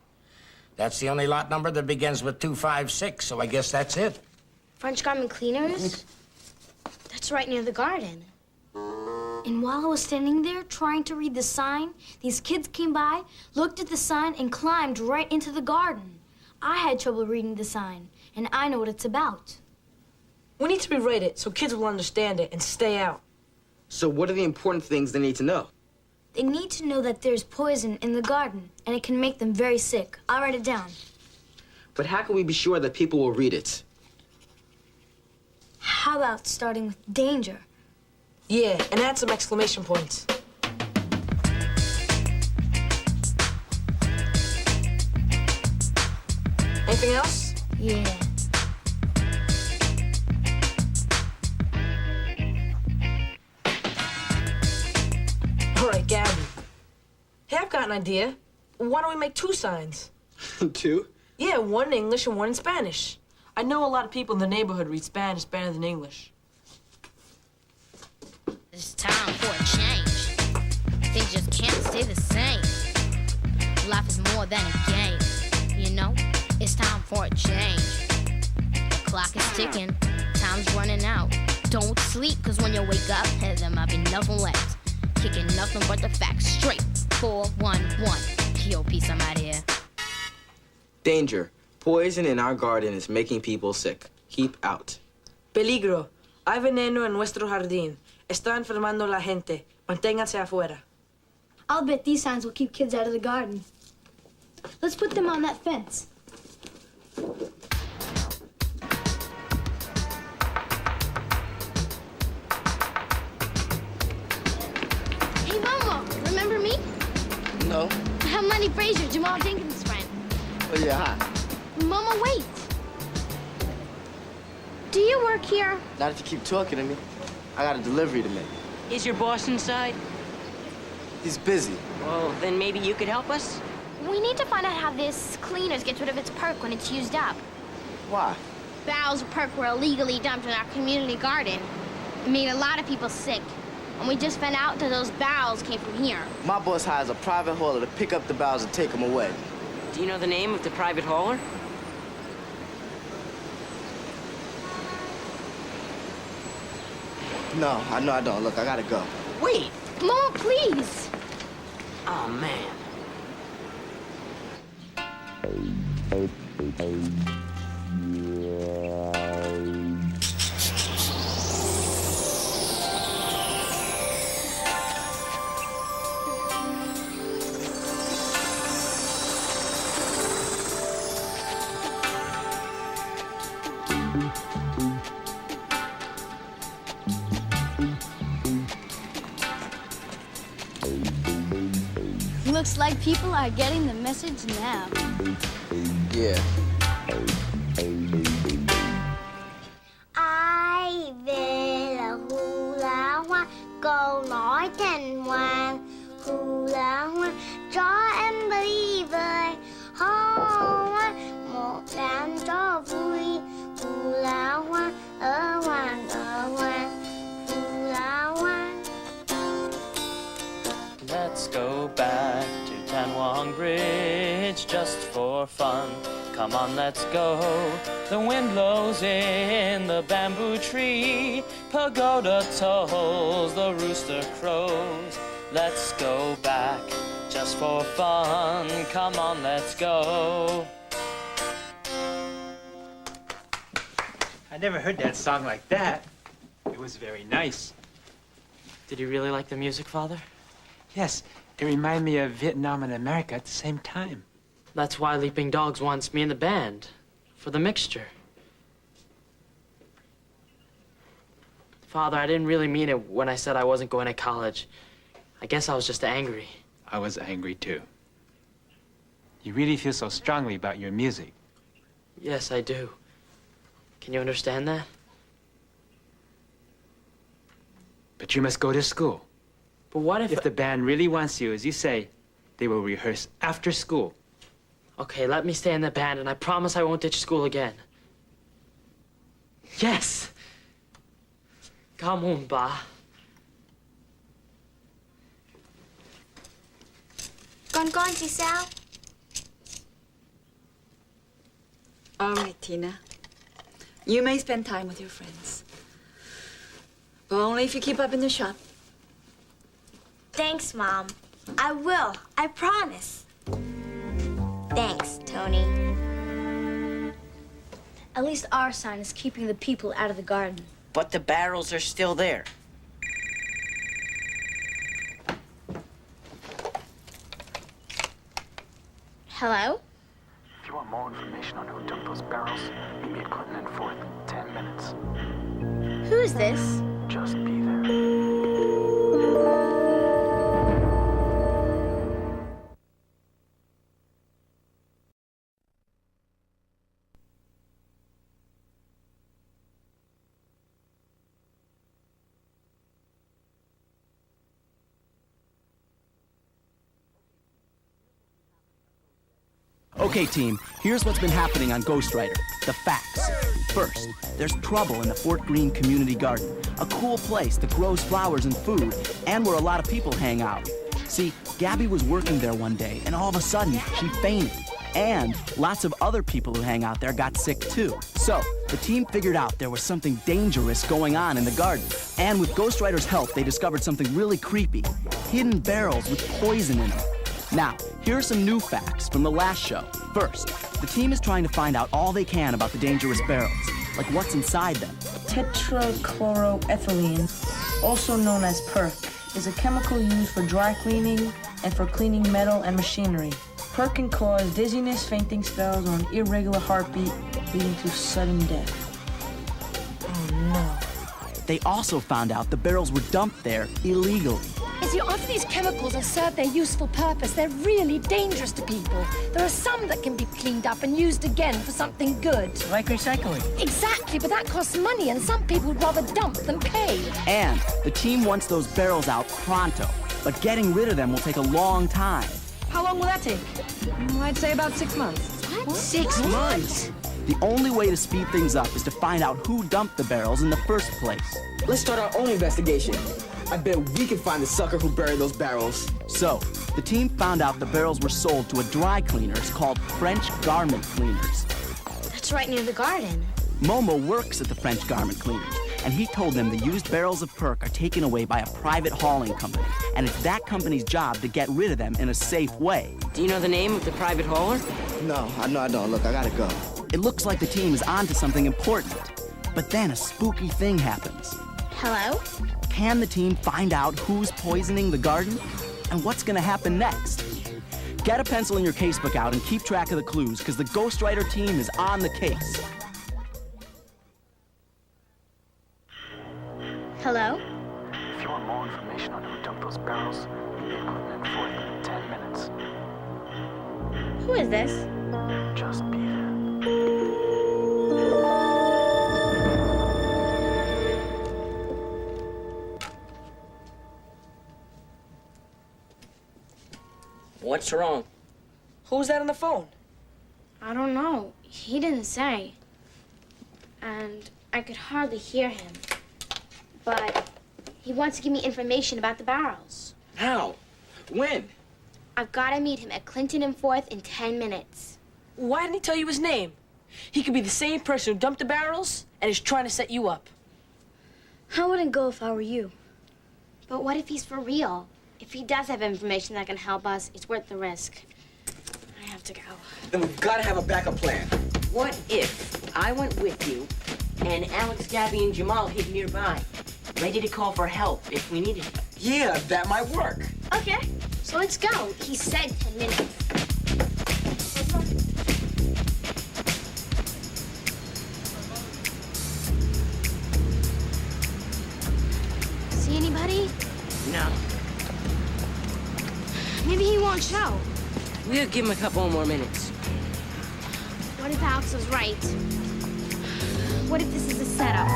That's the only lot number that begins with 256, so I guess that's it. French garment cleaners? That's right near the garden. And while I was standing there trying to read the sign, these kids came by, looked at the sign, and climbed right into the garden. I had trouble reading the sign, and I know what it's about. We need to rewrite it so kids will understand it and stay out. So what are the important things they need to know? They need to know that there's poison in the garden, and it can make them very sick. I'll write it down. But how can we be sure that people will read it? How about starting with danger? Yeah, and add some exclamation points. Anything else? Yeah. All right, Gabby. Hey, I've got an idea. Why don't we make 2 signs? 2? Yeah, one in English and one in Spanish. I know a lot of people in the neighborhood read Spanish better than English. It's time for a change. Things just can't stay the same. Life is more than a game, you know? It's time for a change. The clock is ticking, time's running out. Don't sleep, cause when you wake up, there might be nothing left. Kicking nothing but the facts straight. 411. Yo, peace, I'm out here. Danger. Poison in our garden is making people sick. Keep out. Peligro. Hay veneno en nuestro jardín. Está enfermando la gente. Manténganse afuera. I'll bet these signs will keep kids out of the garden. Let's put them on that fence. Hey, Momo, remember me? No. I'm Lenny Frazier, Jamal Jenkins' friend. Oh, yeah, hi. Momo, wait. Do you work here? Not if you keep talking to me. I got a delivery to make. Is your boss inside? He's busy. Well, then maybe you could help us? We need to find out how this cleaners gets rid of its perk when it's used up. Why? Barrels of perk were illegally dumped in our community garden. It made a lot of people sick. And we just found out that those barrels came from here. My boss hires a private hauler to pick up the barrels and take them away. Do you know the name of the private hauler? No, I don't. Look, I gotta go. Wait. Momo, please. Oh, man. Looks like people are getting the message now. Yeah. Ai về là hula hoa, câu nói thành hoàng. Hula hoa cho em đi về, hoa một đám cho vui. Hula hoa ở hoàng hula hoa. Let's go back to Tan Quang Bridge just for fun. Come on, let's go. The wind blows in the bamboo tree. Pagoda tolls, the rooster crows. Let's go back just for fun. Come on, let's go. I never heard that song like that. It was very nice. Did you really like the music, Father? Yes, it reminded me of Vietnam and America at the same time. That's why Leaping Dogs wants me in the band, for the mixture. Father, I didn't really mean it when I said I wasn't going to college. I guess I was just angry. I was angry too. You really feel so strongly about your music. Yes, I do. Can you understand that? But you must go to school. But what if the band really wants you, as you say, they will rehearse after school. Okay, let me stay in the band, and I promise I won't ditch school again. Yes! Come on, ba. Con thì sao? All right, Tina. You may spend time with your friends. But only if you keep up in the shop. Thanks, Mom. I will. I promise. Thanks, Tony. At least our sign is keeping the people out of the garden. But the barrels are still there. Hello? If you want more information on who dumped those barrels, meet me at Clinton and 4th in 10 minutes. Who is this? Just be there. Okay, team, here's what's been happening on Ghost Rider. The facts. First, there's trouble in the Fort Greene Community Garden, a cool place that grows flowers and food, and where a lot of people hang out. See, Gabby was working there one day, and all of a sudden, she fainted. And lots of other people who hang out there got sick too. So, the team figured out there was something dangerous going on in the garden. And with Ghost Rider's help, they discovered something really creepy. Hidden barrels with poison in them. Now, here are some new facts from the last show. First, the team is trying to find out all they can about the dangerous barrels, like what's inside them. Tetrachloroethylene, also known as PERC, is a chemical used for dry cleaning and for cleaning metal and machinery. PERC can cause dizziness, fainting spells, or an irregular heartbeat, leading to sudden death. Oh no. They also found out the barrels were dumped there illegally. You see, after these chemicals have served their useful purpose, they're really dangerous to people. There are some that can be cleaned up and used again for something good. Like recycling. Exactly, but that costs money, and some people would rather dump than pay. And the team wants those barrels out pronto, but getting rid of them will take a long time. How long will that take? I'd say about 6 months. What? 6 months? The only way to speed things up is to find out who dumped the barrels in the first place. Let's start our own investigation. I bet we can find the sucker who buried those barrels. So, the team found out the barrels were sold to a dry cleaners called French Garment Cleaners. That's right near the garden. Momo works at the French Garment Cleaners, and he told them the used barrels of PERC are taken away by a private hauling company, and it's that company's job to get rid of them in a safe way. Do you know the name of the private hauler? No, I don't. Look, I gotta go. It looks like the team is onto something important. But then a spooky thing happens. Hello? Can the team find out who's poisoning the garden? And what's gonna happen next? Get a pencil and your casebook out and keep track of the clues, because the Ghost Rider team is on the case. Hello? If you want more information on who dumped those barrels, meet me at Clinton and 4th in 10 minutes. Who is this? Just be there. What's wrong? Who's that on the phone? I don't know. He didn't say. And I could hardly hear him. But he wants to give me information about the barrels. How? When? I've got to meet him at Clinton and 4th in 10 minutes. Why didn't he tell you his name? He could be the same person who dumped the barrels and is trying to set you up. I wouldn't go if I were you. But what if he's for real? If he does have information that can help us, it's worth the risk. I have to go. Then we've got to have a backup plan. What if I went with you and Alex, Gabby, and Jamal hid nearby, ready to call for help if we needed it? Yeah, that might work. Okay, so let's go. He said 10 minutes. See anybody? No. Maybe he won't show. We'll give him a couple more minutes. What if Alex was right? What if this is a setup?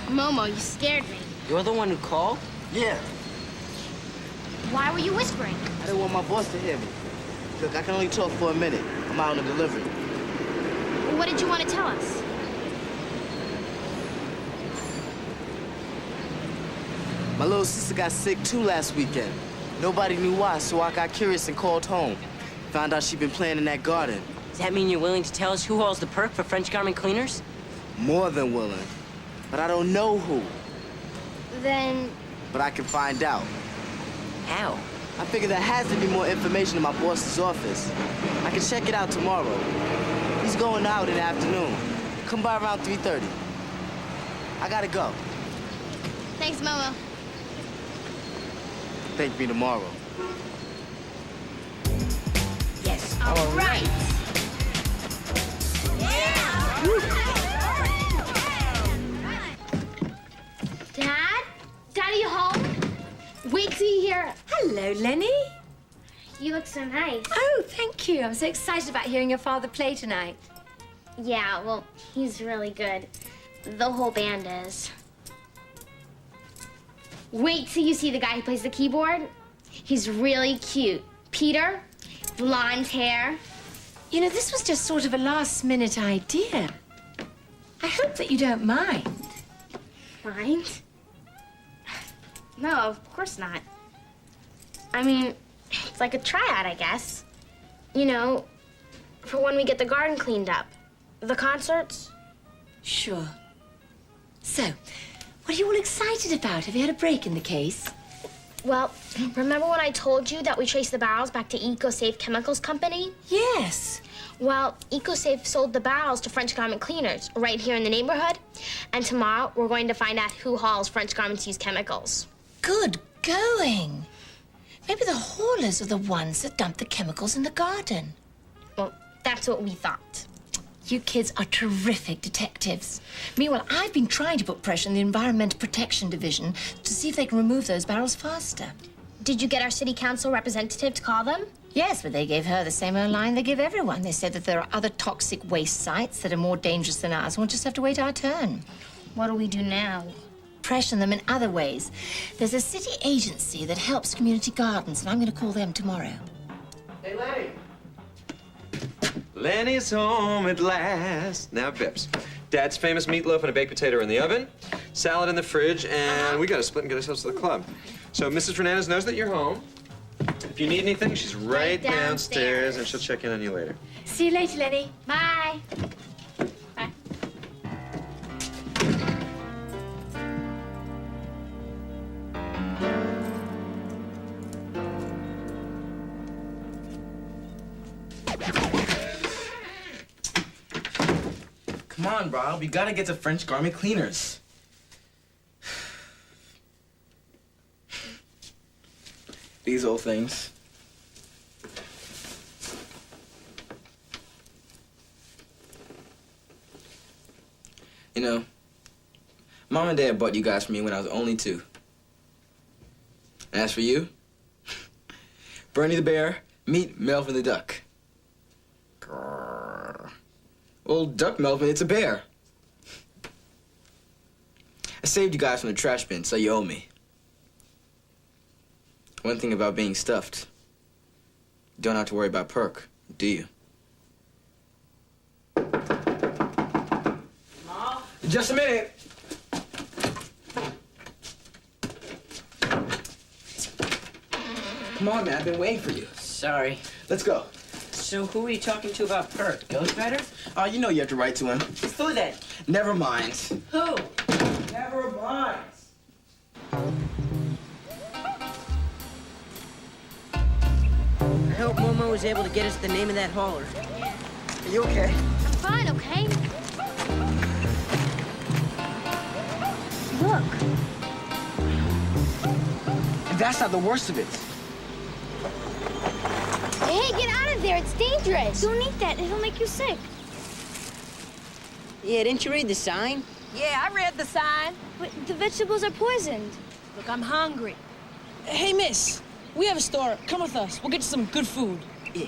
Momo, you scared me. You're the one who called? Yeah, Why were you whispering? I didn't want my boss to hear me. Look, I can only talk for a minute. I'm out on a delivery. What did you want to tell us? My little sister got sick too last weekend. Nobody knew why, so I got curious and called home. Found out she'd been playing in that garden. Does that mean you're willing to tell us who hauls the perk for French garment cleaners? More than willing. But I don't know who. Then But I can find out. How? I figure there has to be more information in my boss's office. I can check it out tomorrow. He's going out in the afternoon. Come by around 3:30. I gotta go. Thanks, Momo. Thank me tomorrow. Yes. All right. Dad? Dad, are you home? Wait till you hear. Hello, Lenny. you look so nice. Oh, thank you. I'm so excited about hearing your father play tonight. Yeah, well, he's really good. The whole band is. Wait till you see the guy who plays the keyboard. He's really cute. Peter, blonde hair. You know, this was just sort of a last-minute idea. I hope that you don't mind. Mind? No, of course not. I mean, it's like a tryout, I guess. You know, for when we get the garden cleaned up. The concerts. Sure. So, what are you all excited about? Have you had a break in the case? Well, remember when I told you that we traced the barrels back to EcoSafe Chemicals Company? Yes. Well, EcoSafe sold the barrels to French Garment Cleaners right here in the neighborhood. And tomorrow, we're going to find out who hauls French Garments Use Chemicals. Good going. Maybe the haulers are the ones that dumped the chemicals in the garden. Well, that's what we thought. You kids are terrific detectives. Meanwhile, I've been trying to put pressure on the Environmental Protection Division to see if they can remove those barrels faster. Did you get our city council representative to call them? Yes, but they gave her the same old line they give everyone. They said that there are other toxic waste sites that are more dangerous than ours. We'll just have to wait our turn. What do we do now? Pressure them in other ways. There's a city agency that helps community gardens, and I'm going to call them tomorrow. Hey, Lenny. Lenny's home at last. Now, Bips. Dad's famous meatloaf and a baked potato are in the oven, salad in the fridge, and we got to split and get ourselves to the club. So Mrs. Fernandez knows that you're home. If you need anything, she's right downstairs, and she'll check in on you later. See you later, Lenny. Bye. Bye. Come on, Rob. We gotta get to French Garment Cleaners. These old things. You know, Mom and Dad bought you guys for me when I was only 2. And as for you, Bernie the Bear, Meet Melvin the duck. Grrr. Old duck Melvin, it's a bear. I saved you guys from the trash bin, so you owe me. One thing about being stuffed, you don't have to worry about Perk, do you? Mom? Just a minute. Come on, man, I've been waiting for you. Sorry. Let's go. So who are you talking to about Perk? Ghost Rider? You know you have to write to him. Who then? Never mind. Who? Never mind. I hope Momo was able to get us the name of that hauler. Are you okay? I'm fine, okay? Look. And that's not the worst of it. Hey, get out of there. It's dangerous. Don't eat that. It'll make you sick. Yeah, didn't you read the sign? Yeah, I read the sign. But the vegetables are poisoned. Look, I'm hungry. Hey, miss, we have a store. Come with us. We'll get you some good food. Yeah.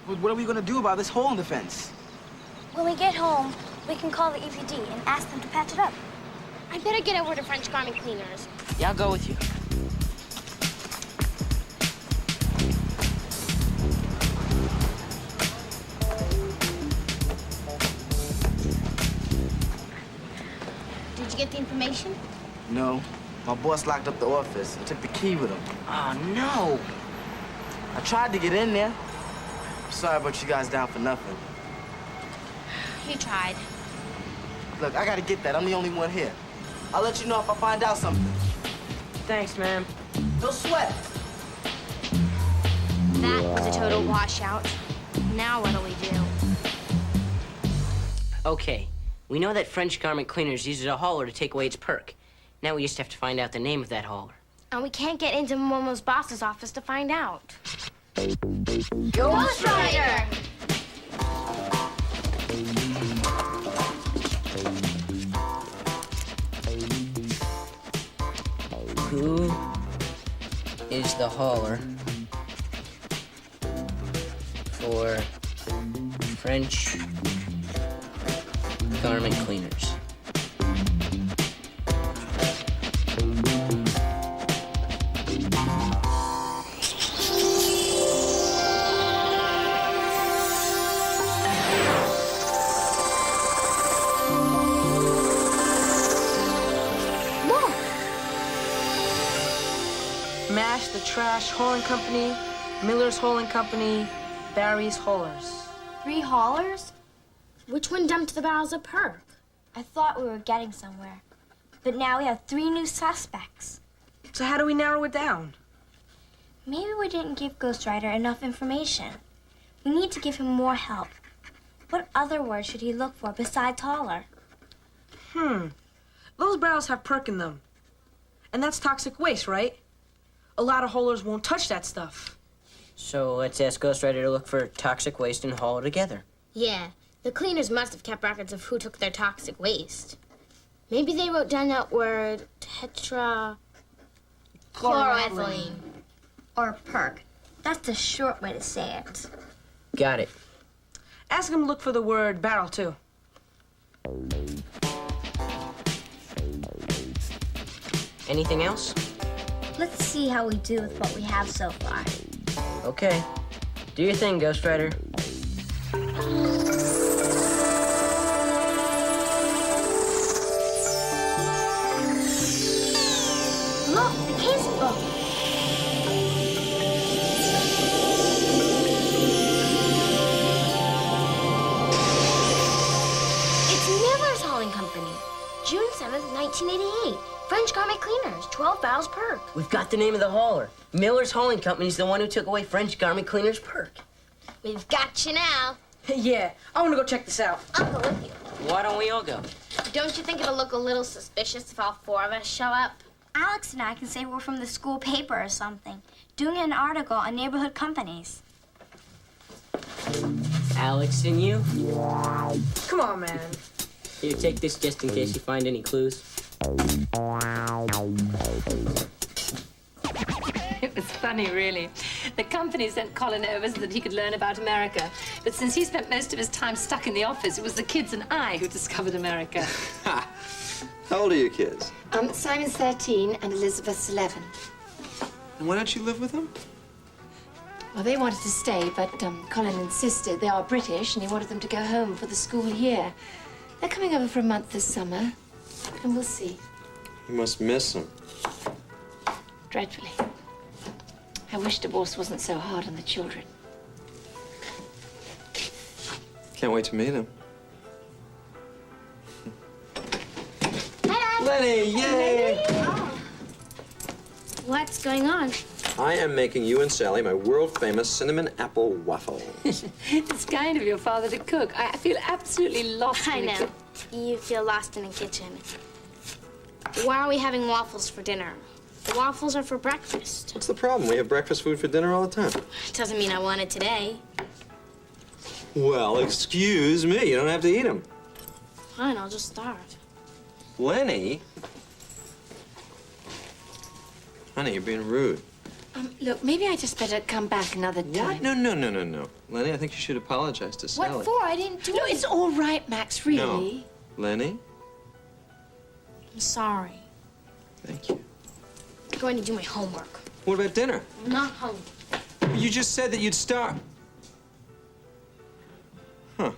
What are we gonna do about this hole in the fence? When we get home, we can call the EPD and ask them to patch it up. I better get over to French Garment Cleaners. Yeah, I'll go with you. Did you get the information? No. My boss locked up the office and took the key with him. Oh, no. I tried to get in there. I'm sorry about you guys down for nothing. You tried. Look, I gotta get that. I'm the only one here. I'll let you know if I find out something. Thanks, man. No sweat. That was a total washout. Now what'll we do? Okay, we know that French Garment Cleaners uses a hauler to take away its perk. Now we just have to find out the name of that hauler. And we can't get into Momo's boss's office to find out. Ghost Rider! Who is the hauler for French Garment Cleaners? Mash the Trash Hauling Company, Miller's Hauling Company, Barry's Haulers. 3 haulers? Which one dumped the barrels of Perk? I thought we were getting somewhere. But now we have 3 new suspects. So how do we narrow it down? Maybe we didn't give Ghost Rider enough information. We need to give him more help. What other word should he look for besides hauler? Those barrels have Perk in them. And that's toxic waste, right? A lot of haulers won't touch that stuff. So let's ask Ghost Rider to look for toxic waste and haul it together. Yeah, the cleaners must have kept records of who took their toxic waste. Maybe they wrote down that word tetrachloroethylene. Or Perk. That's the short way to say it. Got it. Ask him to look for the word barrel, too. Anything else? Let's see how we do with what we have so far. Okay. Do your thing, Ghost Rider. Look, the casebook. It's Miller's Hauling Company. June 7th, 1988. French Garment Cleaners, 12 barrels Perk. We've got the name of the hauler. Miller's Hauling Company's the one who took away French Garment Cleaners' perk. We've got you now. Yeah, I want to go check this out. I'll go with you. Why don't we all go? Don't you think it'll look a little suspicious if all 4 of us show up? Alex and I can say we're from the school paper or something, doing an article on neighborhood companies. Alex and you? Come on, man. Here, take this just in case you find any clues. It was funny, really. The company sent Colin over so that he could learn about America. But since he spent most of his time stuck in the office, it was the kids and I who discovered America. How old are your kids? Simon's 13 and Elizabeth's 11. And why don't you live with them? Well, they wanted to stay, but Colin insisted. They are British, and he wanted them to go home for the school year. They're coming over for a month this summer, and we'll see. You must miss them. Dreadfully. I wish divorce wasn't so hard on the children. Can't wait to meet him. Hi, Dad. Lenny, yay! Oh. What's going on? I am making you and Sally my world-famous cinnamon apple waffle. It's kind of your father to cook. I feel absolutely lost I in the know. You feel lost in the kitchen. Why are we having waffles for dinner? The waffles are for breakfast. What's the problem? We have breakfast food for dinner all the time. Doesn't mean I want it today. Well, excuse me. You don't have to eat them. Fine, I'll just starve. Lenny? Honey, you're being rude. Look, maybe I just better come back another time. What? No. Lenny, I think you should apologize to Sally. What for? I didn't do it. No, it's all right, Max, really. No. Lenny? I'm sorry. Thank you. I'm going to do my homework. What about dinner? I'm not hungry. You just said that you'd start. Huh.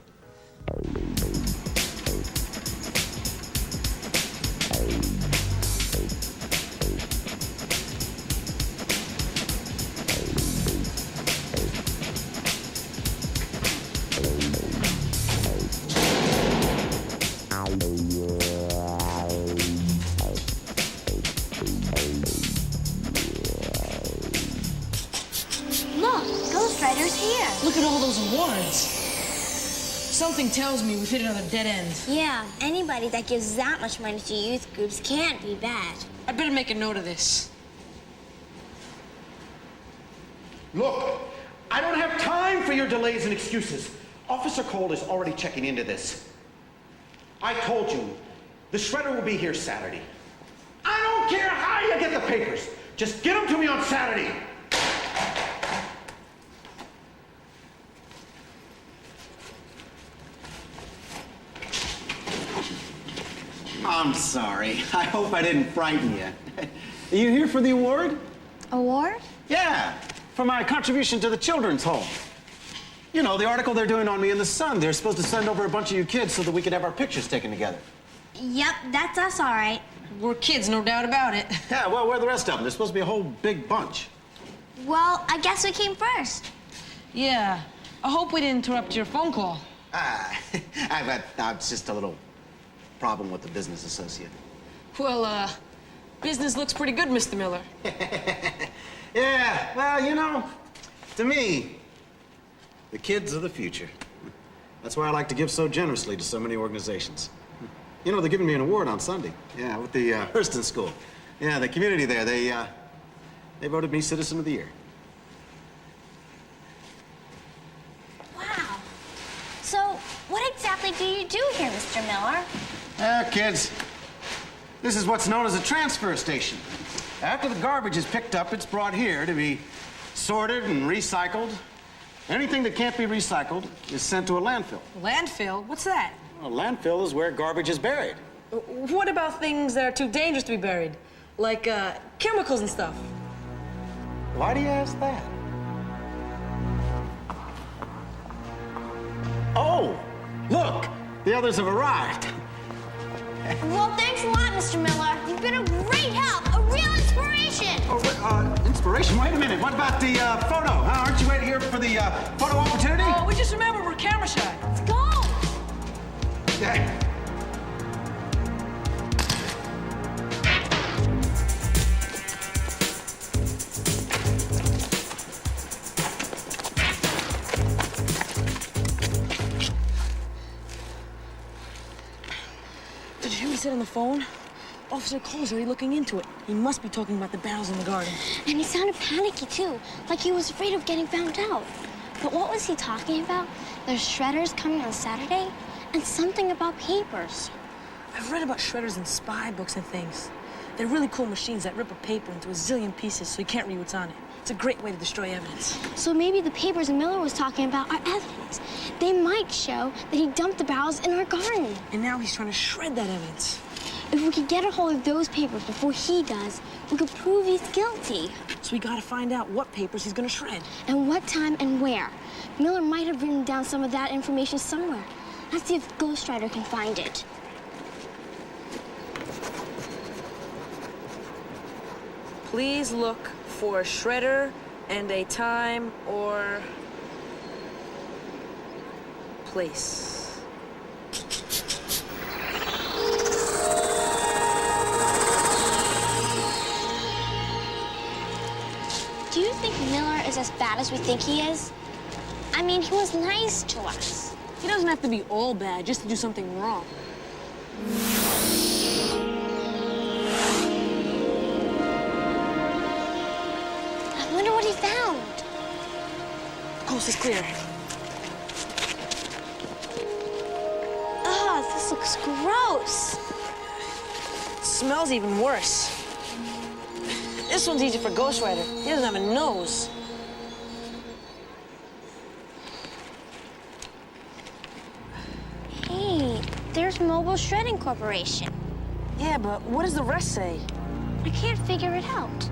Look, Ghost Rider's here. Look at all those awards. Something tells me we've hit another dead end. Yeah, anybody that gives that much money to youth groups can't be bad. I better make a note of this. Look, I don't have time for your delays and excuses. Officer Cole is already checking into this. I told you, the shredder will be here Saturday. I don't care how you get the papers. Just get them to me on Saturday. I'm sorry. I hope I didn't frighten you. Are you here for the award? Award? Yeah, for my contribution to the children's home. You know, the article they're doing on me in the Sun. They're supposed to send over a bunch of you kids so that we could have our pictures taken together. Yep, that's us, all right. We're kids, no doubt about it. Yeah, well, where are the rest of them? There's supposed to be a whole big bunch. Well, I guess we came first. Yeah, I hope we didn't interrupt your phone call. That's just a little problem with the business associate. Well, business looks pretty good, Mr. Miller. Yeah, well, you know, to me, the kids are the future. That's why I like to give so generously to so many organizations. You know, they're giving me an award on Sunday. Yeah, with the Hurston School. Yeah, the community there, they voted me Citizen of the Year. Wow. So, what exactly do you do here, Mr. Miller? Kids, this is what's known as a transfer station. After the garbage is picked up, it's brought here to be sorted and recycled. Anything that can't be recycled is sent to a landfill. Landfill? What's that? A landfill is where garbage is buried. What about things that are too dangerous to be buried? Like, chemicals and stuff. Why do you ask that? Oh, look, the others have arrived. Well, thanks a lot, Mr. Miller. You've been a great help, a real inspiration. Oh, inspiration? Wait a minute. What about the photo? Huh? Aren't you waiting here for the photo opportunity? Oh, we just remember we're camera shy. Let's go. Yeah. Did you hear me say on the phone? Officer Cole's already looking into it. He must be talking about the barrels in the garden. And he sounded panicky, too, like he was afraid of getting found out. But what was he talking about? There's shredders coming on Saturday, And something about papers. I've read about shredders in spy books and things. They're really cool machines that rip a paper into a zillion pieces so you can't read what's on it. It's a great way to destroy evidence. So maybe the papers Miller was talking about are evidence. They might show that he dumped the barrels in our garden. And now he's trying to shred that evidence. If we could get a hold of those papers before he does, we could prove he's guilty. So we gotta find out what papers he's gonna shred. And what time and where. Miller might have written down some of that information somewhere. Let's see if Ghost Rider can find it. Please look for a shredder and a time or place. Do you think Miller is as bad as we think he is? I mean, he was nice to us. He doesn't have to be all bad just to do something wrong. I wonder what he found. The coast is clear. Ugh, this looks gross. It smells even worse. This one's easy for Ghost Rider. He doesn't have a nose. Hey, there's Mobile Shredding Corporation. Yeah, but what does the rest say? I can't figure it out.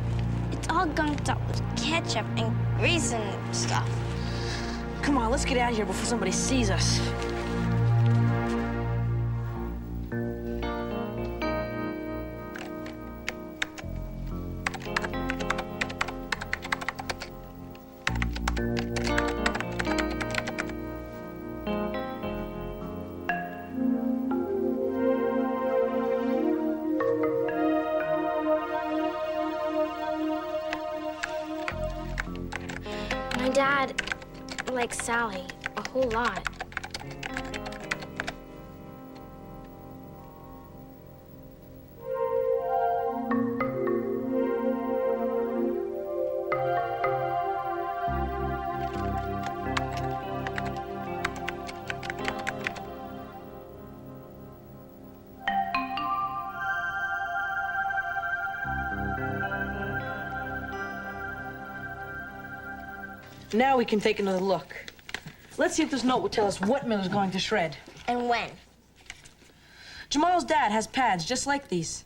It's all gunked up with ketchup and grease and stuff. Come on, let's get out of here before somebody sees us. My dad likes Sally a whole lot. Now we can take another look. Let's see if this note will tell us what Miller's going to shred. And when. Jamal's dad has pads just like these.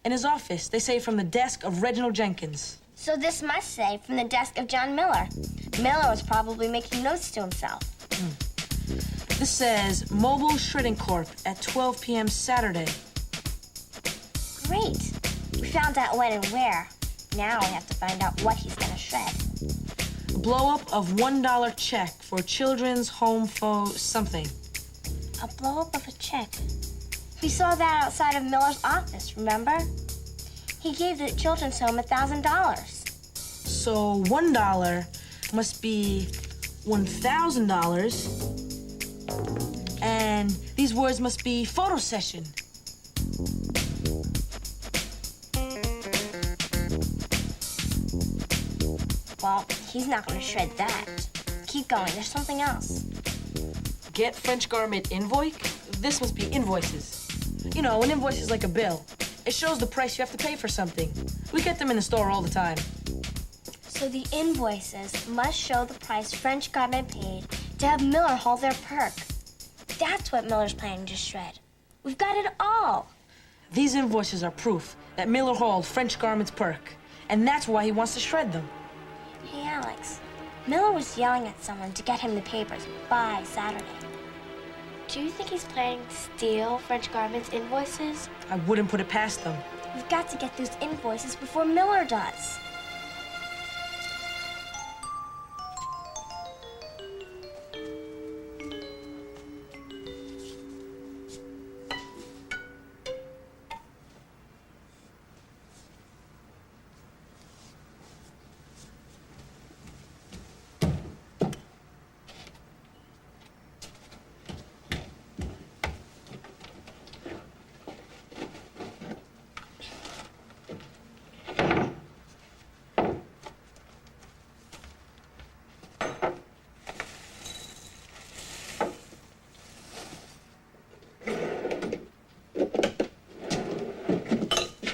In his office, they say from the desk of Reginald Jenkins. So this must say from the desk of John Miller. Miller was probably making notes to himself. This says Mobile Shredding Corp. at 12 p.m. Saturday. Great. We found out when and where. Now we have to find out what he's gonna shred. A blow-up of $1 check for Children's Home for something. A blow-up of a check. We saw that outside of Miller's office, remember? He gave the children's home $1,000. So $1 must be $1,000. And these words must be photo session. Well, he's not gonna shred that. Keep going, there's something else. Get French garment invoice? This must be invoices. You know, an invoice is like a bill. It shows the price you have to pay for something. We get them in the store all the time. So the invoices must show the price French Garment paid to have Miller haul their perk. That's what Miller's planning to shred. We've got it all. These invoices are proof that Miller hauled French Garment's perk, and that's why he wants to shred them. Hey, Alex. Miller was yelling at someone to get him the papers by Saturday. Do you think he's planning to steal French Garment's invoices? I wouldn't put it past them. We've got to get those invoices before Miller does.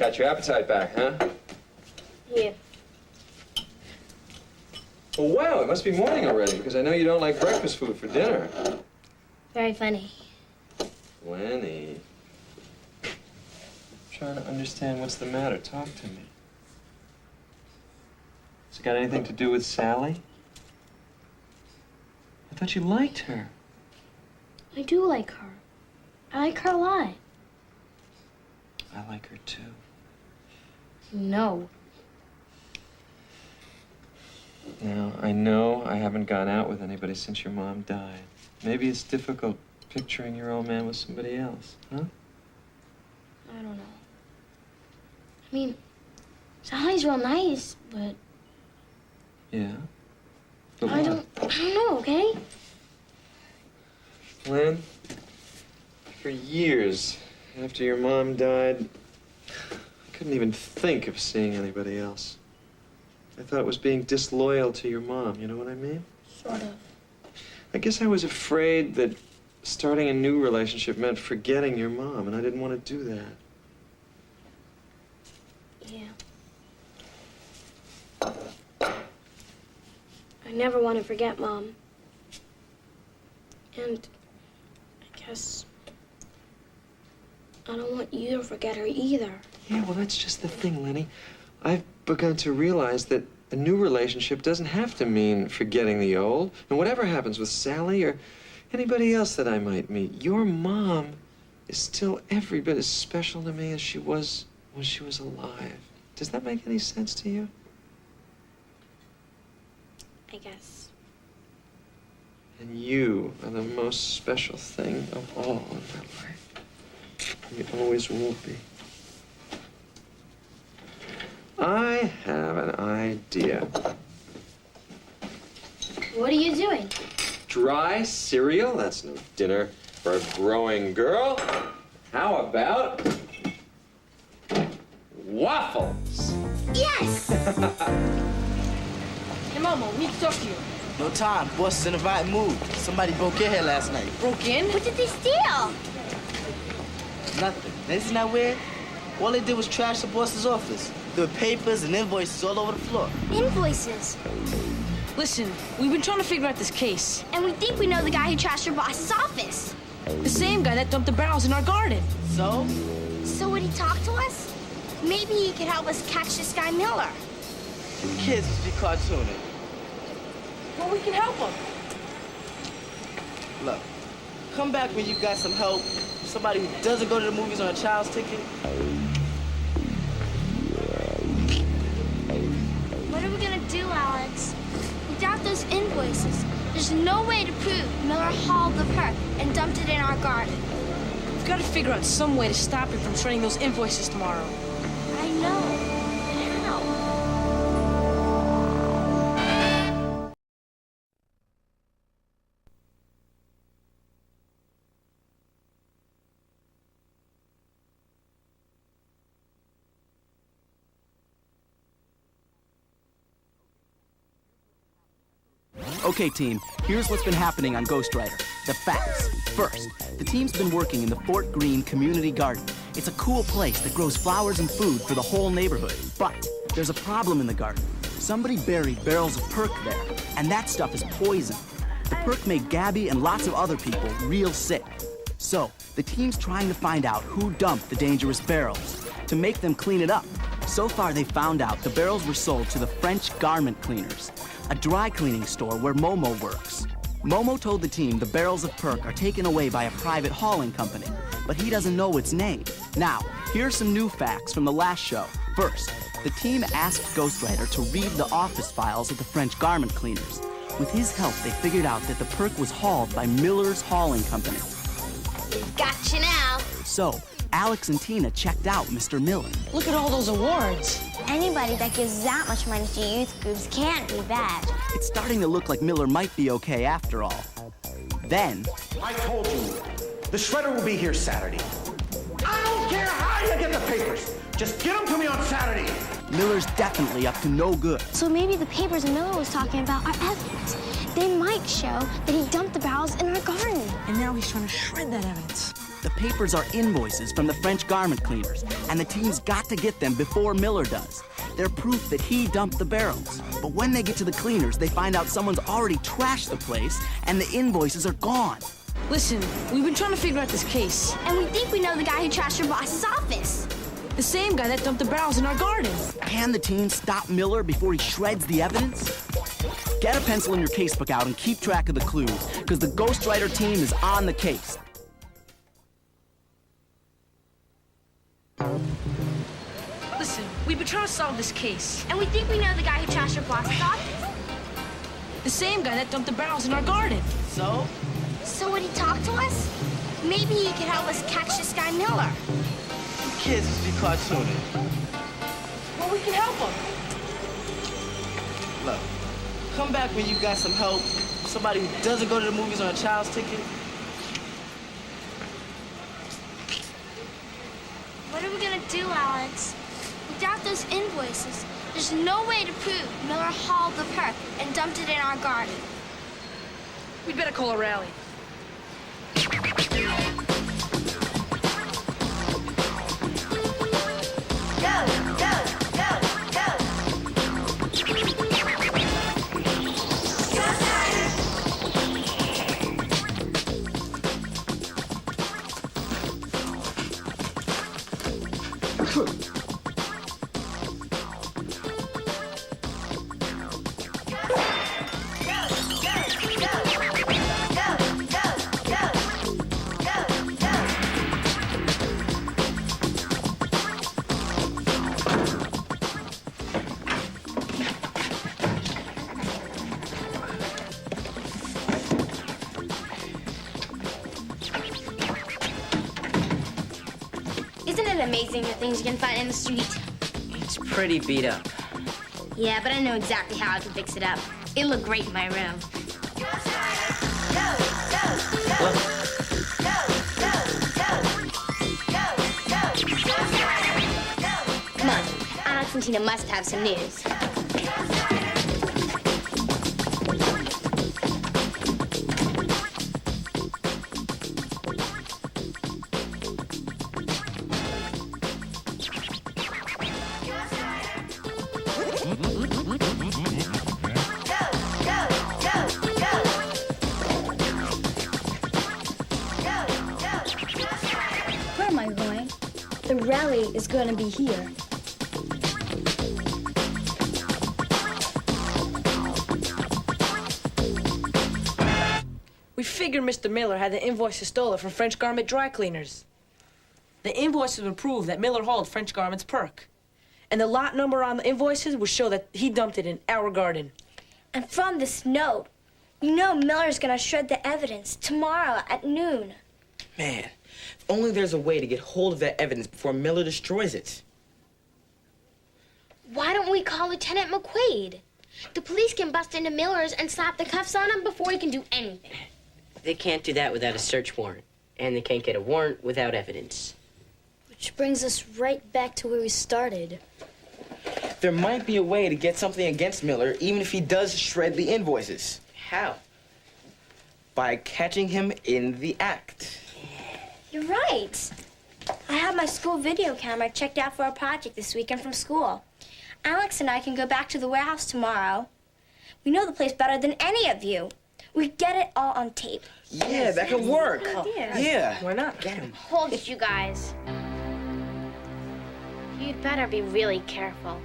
Got your appetite back, huh? Yeah. Oh, wow, it must be morning already, because I know you don't like breakfast food for dinner. Very funny. Lenny. I'm trying to understand what's the matter. Talk to me. Has it got anything to do with Sally? I thought you liked her. I do like her. I like her a lot. I like her too. No. Now, I know I haven't gone out with anybody since your mom died. Maybe it's difficult picturing your old man with somebody else, huh? I don't know. I mean, Sally's real nice, but Yeah. But I don't know, okay? Len, for years after your mom died, I couldn't even think of seeing anybody else. I thought it was being disloyal to your mom, you know what I mean? Sort of. I guess I was afraid that starting a new relationship meant forgetting your mom, and I didn't want to do that. Yeah. I never want to forget Mom. And I guess I don't want you to forget her either. Yeah, well, that's just the thing, Lenny. I've begun to realize that a new relationship doesn't have to mean forgetting the old. And whatever happens with Sally or anybody else that I might meet, your mom is still every bit as special to me as she was when she was alive. Does that make any sense to you? I guess. And you are the most special thing of all in my life. You always will be. I have an idea. What are you doing? Dry cereal? That's no dinner for a growing girl. How about waffles? Yes! Hey, Mama, we need to talk to you. No time. Boss is in a right mood. Somebody broke in here last night. Broke in? What did they steal? Nothing. Isn't that weird? All they did was trash the boss's office. There were papers and invoices all over the floor. Invoices. Listen, we've been trying to figure out this case. And we think we know the guy who trashed your boss's office. The same guy that dumped the barrels in our garden. So? So would he talk to us? Maybe he could help us catch this guy Miller. You kids must be cartooning. Well, we can help him. Look, come back when you got some help. Somebody who doesn't go to the movies on a child's ticket. What are we gonna do, Alex? Without those invoices, there's no way to prove Miller hauled the perk and dumped it in our garden. We've got to figure out some way to stop him from shredding those invoices tomorrow. I know. Okay, team, here's what's been happening on Ghost Rider. The facts. First, the team's been working in the Fort Greene Community Garden. It's a cool place that grows flowers and food for the whole neighborhood. But there's a problem in the garden. Somebody buried barrels of perk there, and that stuff is poison. The perk made Gabby and lots of other people real sick. So, the team's trying to find out who dumped the dangerous barrels to make them clean it up. So far, they found out the barrels were sold to the French Garment Cleaners, a dry cleaning store where Momo works. Momo told the team the barrels of perk are taken away by a private hauling company, but he doesn't know its name. Now, here's some new facts from the last show. First, the team asked Ghost Rider to read the office files of the French Garment Cleaners. With his help, they figured out that the perk was hauled by Miller's Hauling Company. Gotcha now. So, Alex and Tina checked out Mr. Miller. Look at all those awards. Anybody that gives that much money to youth groups can't be bad. It's starting to look like Miller might be okay after all. Then... I told you, the shredder will be here Saturday. I don't care how you get the papers. Just get them to me on Saturday. Miller's definitely up to no good. So maybe the papers Miller was talking about are evidence. They might show that he dumped the barrels in our garden. And now he's trying to shred that evidence. The papers are invoices from the French garment cleaners, and the team's got to get them before Miller does. They're proof that he dumped the barrels. But when they get to the cleaners, they find out someone's already trashed the place, and the invoices are gone. Listen, we've been trying to figure out this case. And we think we know the guy who trashed your boss's office. The same guy that dumped the barrels in our garden. Can the team stop Miller before he shreds the evidence? Get a pencil in your casebook out and keep track of the clues, because the Ghostwriter team is on the case. Listen, we've been trying to solve this case. And we think we know the guy who trashed your boss's office. The same guy that dumped the barrels in our garden. So? So would he talk to us? Maybe he could help us catch this guy Miller. Kids just be cartooning. Well, we can help him. Look, come back when you got some help. Somebody who doesn't go to the movies on a child's ticket. What are we gonna do, Alex? Without those invoices, there's no way to prove Miller hauled the perk and dumped it in our garden. We'd better call a rally. Isn't it amazing the things you can find in the street? It's pretty beat up. Yeah, but I know exactly how I can fix it up. It'll look great in my room. Come on, Alex and Tina must have some news. Where am I going? The rally is going to be here. We figured Mr. Miller had the invoices stolen from French Garment dry cleaners. The invoices would prove that Miller hauled French Garment's perk. And the lot number on the invoices would show that he dumped it in our garden. And from this note, we know Miller's gonna shred the evidence tomorrow at noon. Man, if only there's a way to get hold of that evidence before Miller destroys it. Why don't we call Lieutenant McQuaid? The police can bust into Miller's and slap the cuffs on him before he can do anything. They can't do that without a search warrant. And they can't get a warrant without evidence. Which brings us right back to where we started. There might be a way to get something against Miller, even if he does shred the invoices. How? By catching him in the act. You're right. I have my school video camera checked out for a project this weekend from school. Alex and I can go back to the warehouse tomorrow. We know the place better than any of you. We get it all on tape. Yeah, that could work. Yeah. Why not? Get him. Hold it, you guys. You'd better be really careful.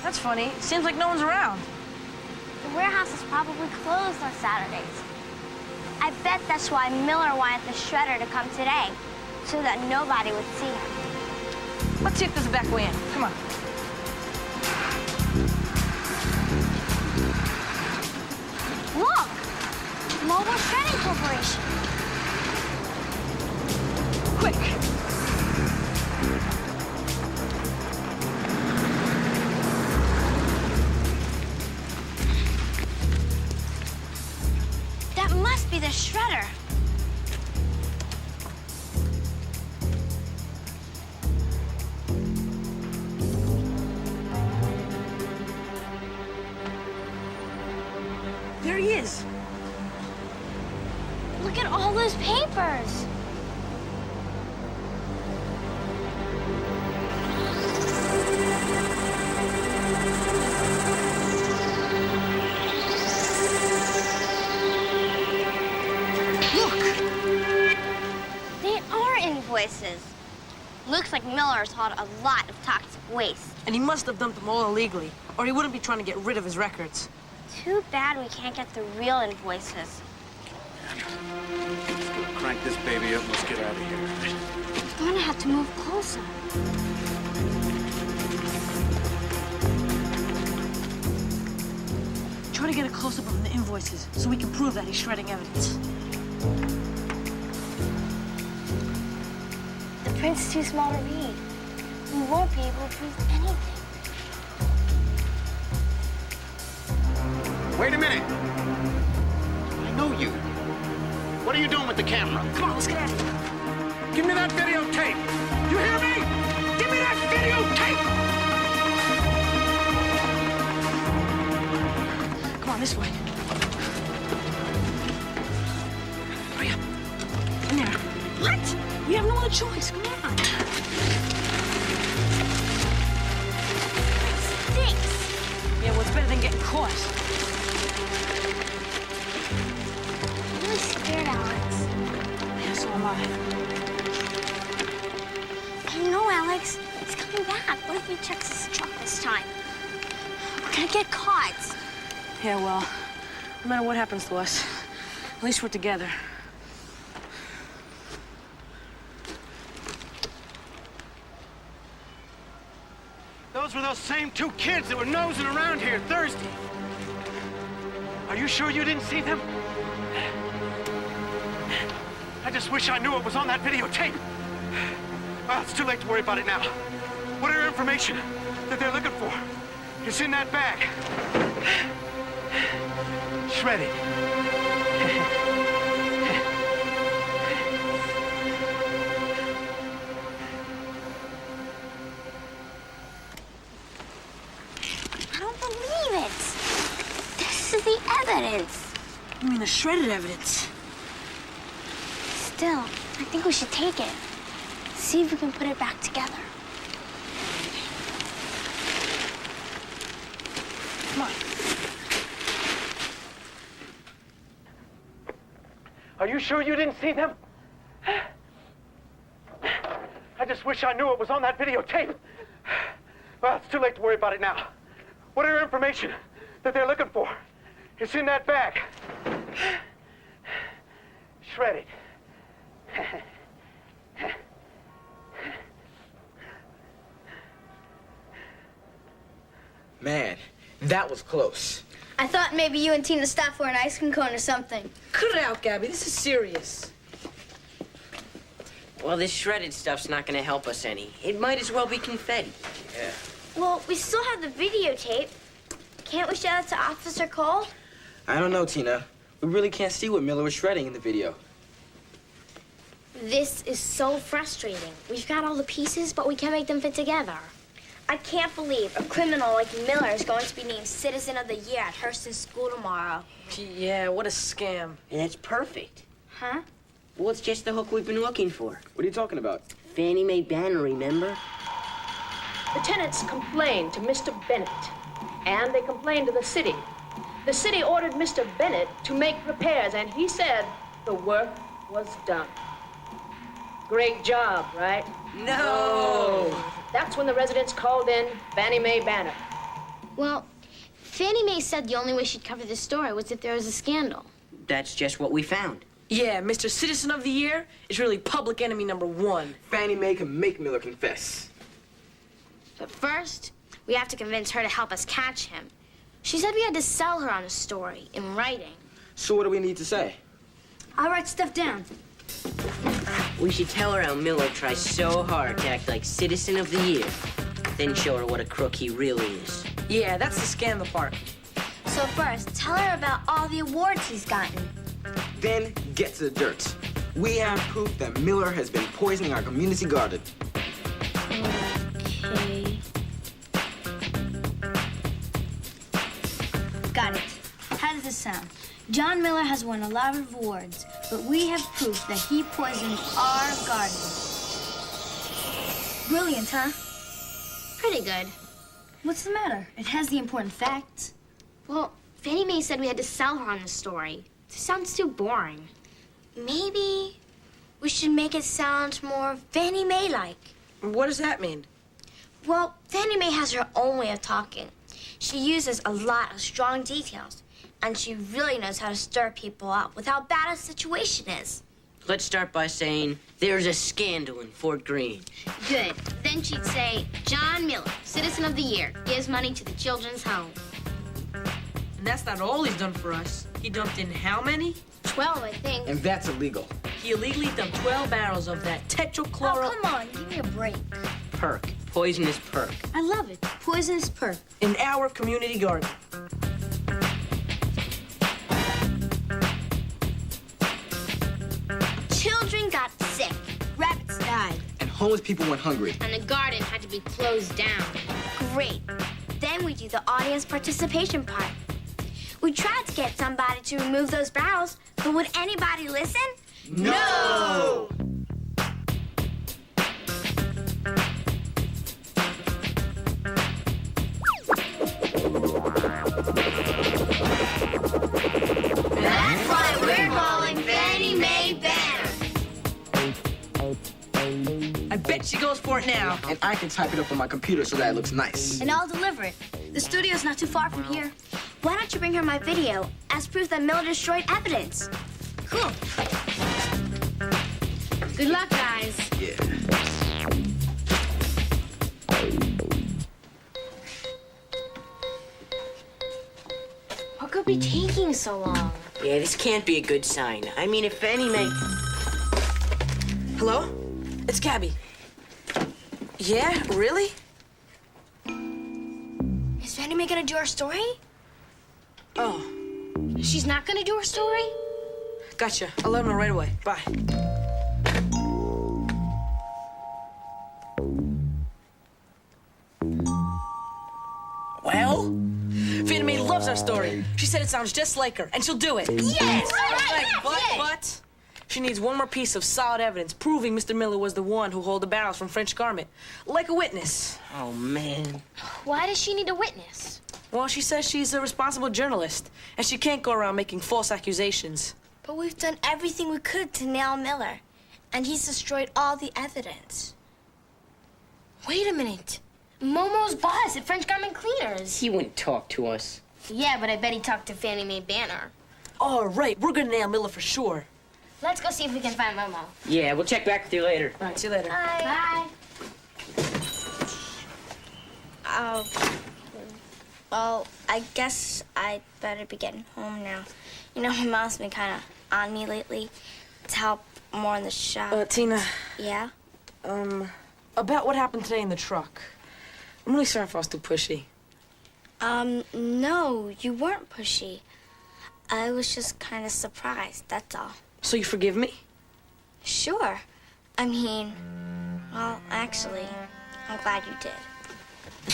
That's funny. Seems like no one's around. The warehouse is probably closed on Saturdays. I bet that's why Miller wanted the shredder to come today, so that nobody would see him. Let's see if there's a back way in. Come on. Look! Mobile Shredding Corporation. Quick! That must be the shredder. he is. Look at all those papers. They are invoices. Looks like Miller's hauled a lot of toxic waste. And he must have dumped them all illegally, or he wouldn't be trying to get rid of his records. Too bad we can't get the real invoices. Let's go crank this baby up and let's get out of here. We're gonna have to move closer. Try to get a close-up of the invoices so we can prove that he's shredding evidence. The print's too small to read. We won't be able to prove anything. Wait a minute. I know you. What are you doing with the camera? Come on, let's get out of here. Give me that videotape. You hear me? Give me that videotape. Come on, this way. Hurry up. In there. What? We have no other choice. Come on. Stinks. Yeah, well, it's better than getting caught. I'm really scared, Alex. Yeah, so am I. Oh no, Alex. It's coming back. What if he checks his truck this time? We're gonna get caught. Yeah, well, no matter what happens to us, at least we're together. Those were those same two kids that were nosing around here Thursday. Are you sure you didn't see them? I just wish I knew what was on that videotape. Well, it's too late to worry about it now. Whatever information that they're looking for is in that bag. Shredded. I don't believe it. This is the evidence. You mean the shredded evidence? Still, I think we should take it. See if we can put it back together. Come on. Are you sure you didn't see them? I just wish I knew what was on that videotape. Well, it's too late to worry about it now. Whatever information that they're looking for is in that bag. Shredded. Man, that was close. I thought maybe you and Tina stopped for an ice cream cone or something. Cut it out, Gabby. This is serious. Well, this shredded stuff's not gonna help us any. It might as well be confetti. Yeah. Well, we still have the videotape. Can't we show it to Officer Cole? I don't know, Tina. We really can't see what Miller was shredding in the video. This is so frustrating. We've got all the pieces, but we can't make them fit together. I can't believe a criminal like Miller is going to be named Citizen of the Year at Hurston School tomorrow. Yeah, what a scam. And it's perfect. Huh? Well, it's just the hook we've been looking for. What are you talking about? Fannie Mae Banner, remember? The tenants complained to Mr. Bennett, and they complained to the city. The city ordered Mr. Bennett to make repairs, and he said the work was done. Great job, right? No! That's when the residents called in Fannie Mae Banner. Well, Fannie Mae said the only way she'd cover this story was if there was a scandal. That's just what we found. Yeah, Mr. Citizen of the Year is really public enemy #1. Fannie Mae can make Miller confess. But first, we have to convince her to help us catch him. She said we had to sell her on a story in writing. So what do we need to say? I'll write stuff down. We should tell her how Miller tries so hard to act like Citizen of the Year, then show her what a crook he really is. Yeah, that's the scandal part. So first, tell her about all the awards he's gotten. Then get to the dirt. We have proof that Miller has been poisoning our community garden. Okay. Got it. How does this sound? John Miller has won a lot of awards, but we have proof that he poisoned our garden. Brilliant, huh? Pretty good. What's the matter? It has the important facts. Well, Fannie Mae said we had to sell her on the story. It sounds too boring. Maybe we should make it sound more Fannie Mae-like. What does that mean? Well, Fannie Mae has her own way of talking. She uses a lot of strong details, and she really knows how to stir people up with how bad a situation is. Let's start by saying there's a scandal in Fort Greene. Good. Then she'd say, John Miller, Citizen of the Year, gives money to the children's home. And that's not all he's done for us. He dumped in how many? 12, I think. And that's illegal. He illegally dumped 12 barrels of that tetrachloro... Oh, come on, give me a break. Perk. Poisonous perk. I love it. Poisonous perk. in our community garden. Children got sick. Rabbits died. And homeless people went hungry. And the garden had to be closed down. Great. Then we do the audience participation part. We tried to get somebody to remove those barrels, but would anybody listen? No! That's why we're calling Fannie Mae Banner. I bet she goes for it now. And I can type it up on my computer so that it looks nice. And I'll deliver it. The studio's not too far from here. Why don't you bring her my video as proof that Miller destroyed evidence? Cool. Good luck, guys. Yeah. What could be taking so long? Yeah, this can't be a good sign. I mean, if Fannie Mae... Hello? It's Gabby. Yeah, really? Is Fannie Mae gonna do our story? Oh, She's not gonna do her story? gotcha. I'll let her know right away. Bye. Well, Fannie Mae loves our story. She said it sounds just like her, and she'll do it. Yes! But she needs one more piece of solid evidence proving Mr. Miller was the one who hauled the barrels from French Garment, like a witness. Oh, man. Why does she need a witness? Well, she says she's a responsible journalist, and she can't go around making false accusations. But we've done everything we could to nail Miller, and he's destroyed all the evidence. Wait a minute. Momo's boss at French Garment Cleaners. He wouldn't talk to us. Yeah, but I bet he talked to Fannie Mae Banner. All right, we're gonna nail Miller for sure. Let's go see if we can find Momo. Yeah, we'll check back with you later. All right, see you later. Bye. Oh, well, I guess I'd better be getting home now. You know, my mom's been kind of on me lately to help more in the shop. Tina, Yeah? about what happened today in the truck. I'm really sorry if I was too pushy. No, you weren't pushy. I was just kind of surprised, that's all. So you forgive me? Sure. I mean, well, actually, I'm glad you did.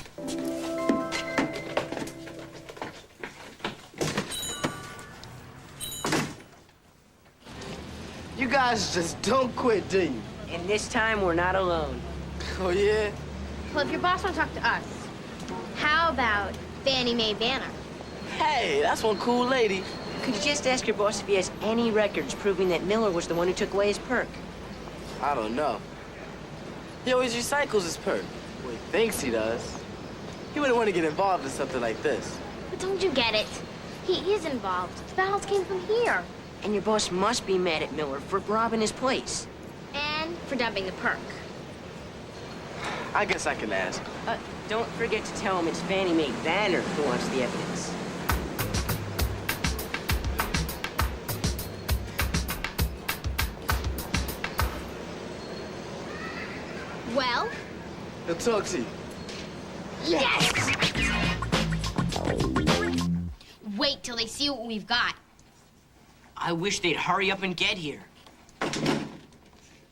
You guys just don't quit, do you? And this time, we're not alone. Oh, yeah? Well, if your boss won't talk to us, how about Fannie Mae Banner? Hey, that's one cool lady. Could you just ask your boss if he has any records proving that Miller was the one who took away his perk? I don't know. He always recycles his perk. Well, he thinks he does. He wouldn't want to get involved in something like this. But don't you get it? He is involved. The barrels came from here. And your boss must be mad at Miller for robbing his place. And for dumping the perk. I guess I can ask. Don't forget to tell him it's Fannie Mae Banner who wants the evidence. Well? He'll talk to you. Yes! Wait till they see what we've got. I wish they'd hurry up and get here.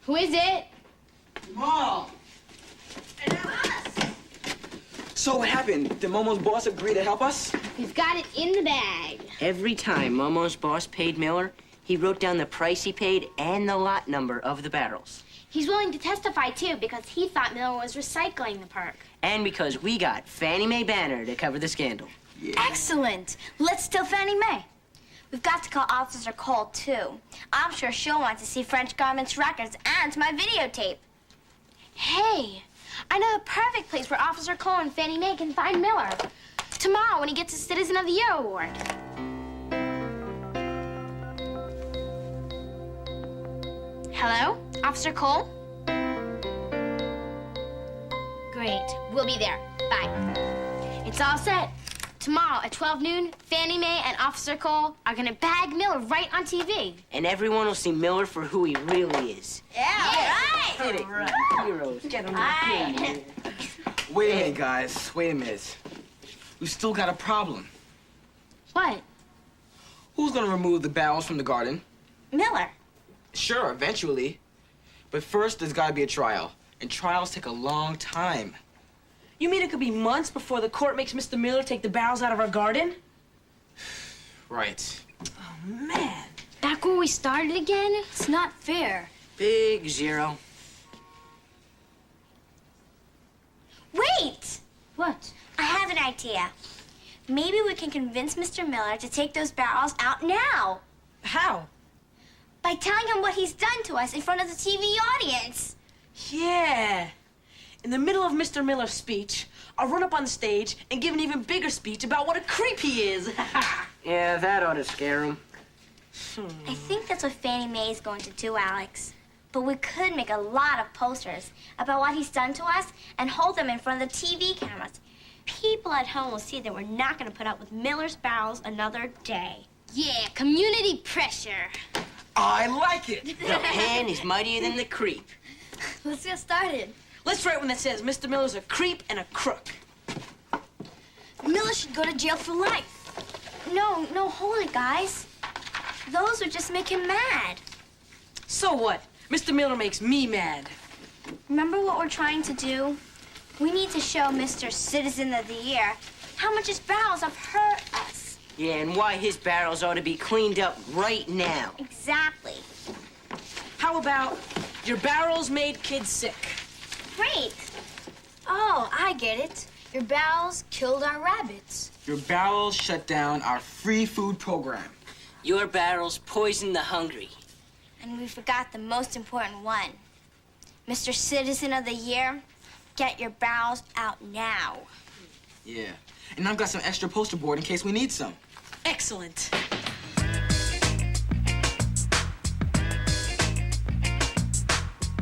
Who is it? Mom! So what happened? Did Momo's boss agree to help us? We've got it in the bag. Every time Momo's boss paid Miller, he wrote down the price he paid and the lot number of the barrels. He's willing to testify, too, because he thought Miller was recycling the perk. And because we got Fannie Mae Banner to cover the scandal. Excellent. Let's steal Fannie Mae. We've got to call Officer Cole, too. I'm sure she'll want to see French Garments records and my videotape. Hey, I know the perfect place where Officer Cole and Fannie Mae can find Miller. Tomorrow when he gets his Citizen of the Year award. Hello, Officer Cole? Great, we'll be there. Bye. It's all set. Tomorrow at 12 noon, Fannie Mae and Officer Cole are gonna bag Miller right on TV. And everyone will see Miller for who he really is. Yeah, Hit it. Heroes. Get him. Wait a minute, guys. Wait a minute. We've still got a problem. What? Who's gonna remove the barrels from the garden? Miller. Sure, eventually. But first, there's gotta be a trial. And trials take a long time. You mean it could be months before the court makes Mr. Miller take the barrels out of our garden? Right. Oh, man. Back where we started again? It's not fair. Big zero. Wait! What? I have an idea. Maybe we can convince Mr. Miller to take those barrels out now. How? By telling him what he's done to us in front of the TV audience. Yeah. In the middle of Mr. Miller's speech, I'll run up on the stage and give an even bigger speech about what a creep he is. Yeah, that ought to scare him. I think that's what Fannie Mae is going to do, Alex. But we could make a lot of posters about what he's done to us and hold them in front of the TV cameras. People at home will see that we're not going to put up with Miller's barrels another day. Yeah, community pressure. I like it. The pen is mightier than the creep. Let's get started. Let's write one that says Mr. Miller's a creep and a crook. Miller should go to jail for life. No, hold it, guys. Those would just make him mad. So what? Mr. Miller makes me mad. Remember what we're trying to do? We need to show Mr. Citizen of the Year how much his barrels have hurt us. Yeah, and why his barrels ought to be cleaned up right now. Exactly. How about your barrels made kids sick? Great. Oh, I get it. Your barrels killed our rabbits. Your barrels shut down our free food program. Your barrels poison the hungry. And we forgot the most important one. Mr. Citizen of the Year, get your barrels out now. Yeah. And I've got some extra poster board in case we need some. Excellent.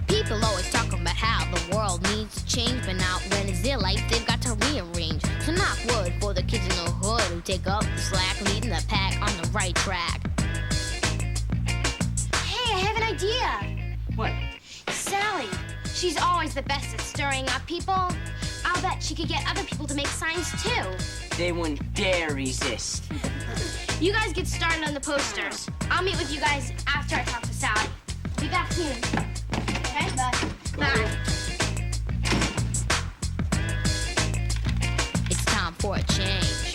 People always talk about how the world needs to change, but now when it's their life, they've got to rearrange. So knock wood for the kids in the hood who take up the slack, leading the pack on the right track. Hey, I have an idea. What? Sally. She's always the best at stirring up people. I'll bet she could get other people to make signs, too. They wouldn't dare resist. You guys get started on the posters. I'll meet with you guys after I talk to Sally. Be back soon. Okay? Bye. Bye. It's time for a change.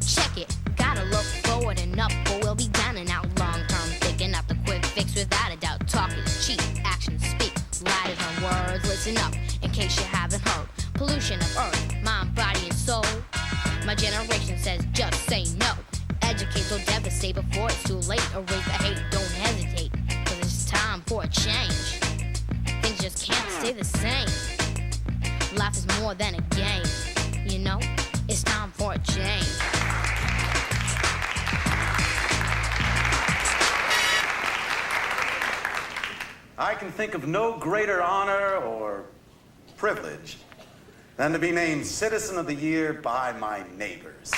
Check it. Gotta look forward and up, or we'll be down and out. Long-term thinking, not the quick fix without a doubt. Talk is cheap, actions speak. Light on words, listen up in case you haven't heard. Pollution of earth, mind, body, and soul. My generation says just say no. Educate or devastate before it's too late. Erase the hate, don't hesitate. Cause it's time for a change. Things just can't stay the same. Life is more than a game. You know, it's time for a change. I can think of no greater honor or privilege than to be named Citizen of the Year by my neighbors.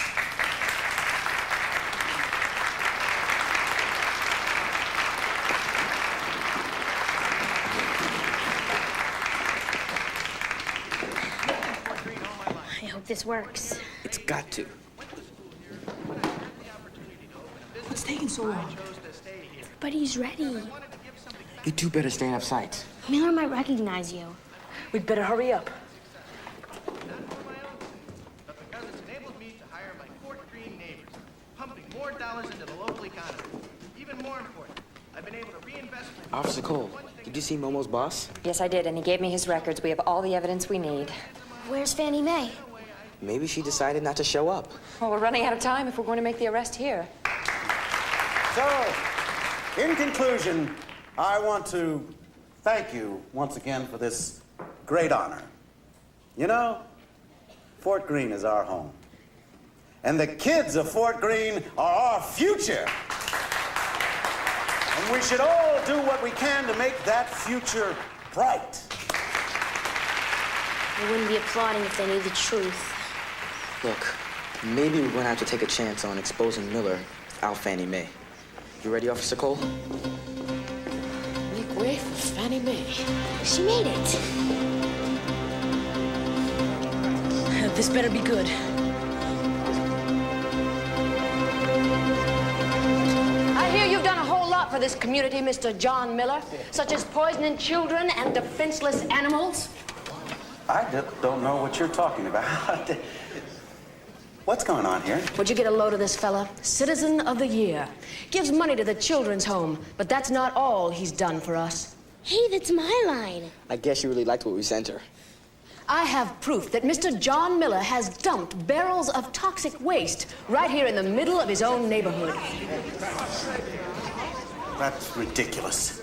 I hope this works. It's got to. What's taking so long? Everybody's ready. You two better stand up sides. Miller might recognize you. We'd better hurry up. into the local economy. Even more important, I've been able to reinvest... Officer Cole, did you see Momo's boss? Yes, I did, and he gave me his records. We have all the evidence we need. Where's Fannie Mae? Maybe she decided not to show up. Well, we're running out of time if we're going to make the arrest here. So, in conclusion, I want to thank you once again for this great honor. You know, Fort Greene is our home. And the kids of Fort Greene are our future. And we should all do what we can to make that future bright. They wouldn't be applauding if they knew the truth. Look, maybe we're gonna have to take a chance on exposing Miller without Fannie Mae. You ready, Officer Cole? Make way for Fannie Mae. She made it. This better be good. I hear you've done a whole lot for this community, Mr. John Miller, such as poisoning children and defenseless animals. I don't know what you're talking about. What's going on here? Would you get a load of this fella? Citizen of the Year. Gives money to the children's home, but that's not all he's done for us. Hey, that's my line. I guess you really liked what we sent her. I have proof that Mr. John Miller has dumped barrels of toxic waste right here in the middle of his own neighborhood. That's ridiculous.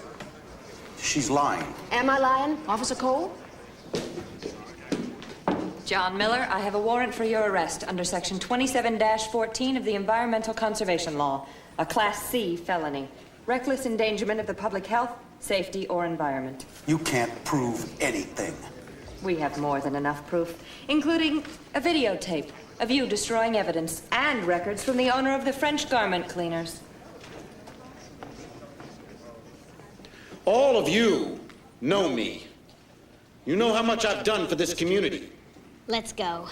She's lying. Am I lying, Officer Cole? John Miller, I have a warrant for your arrest under Section 27-14 of the Environmental Conservation Law, a Class C felony. Reckless endangerment of the public health, safety, or environment. You can't prove anything. We have more than enough proof, including a videotape of you destroying evidence and records from the owner of the French garment cleaners. All of you know me. You know how much I've done for this community. Let's go.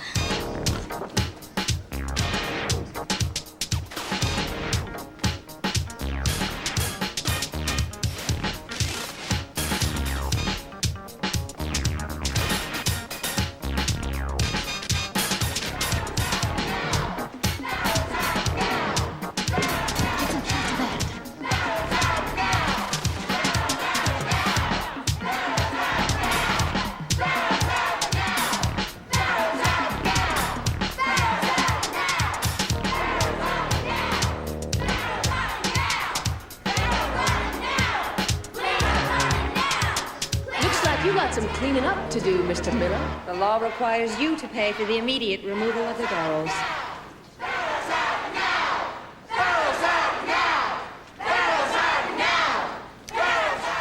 Some cleaning up to do, Mr. Miller. The law requires you to pay for the immediate removal of the barrels.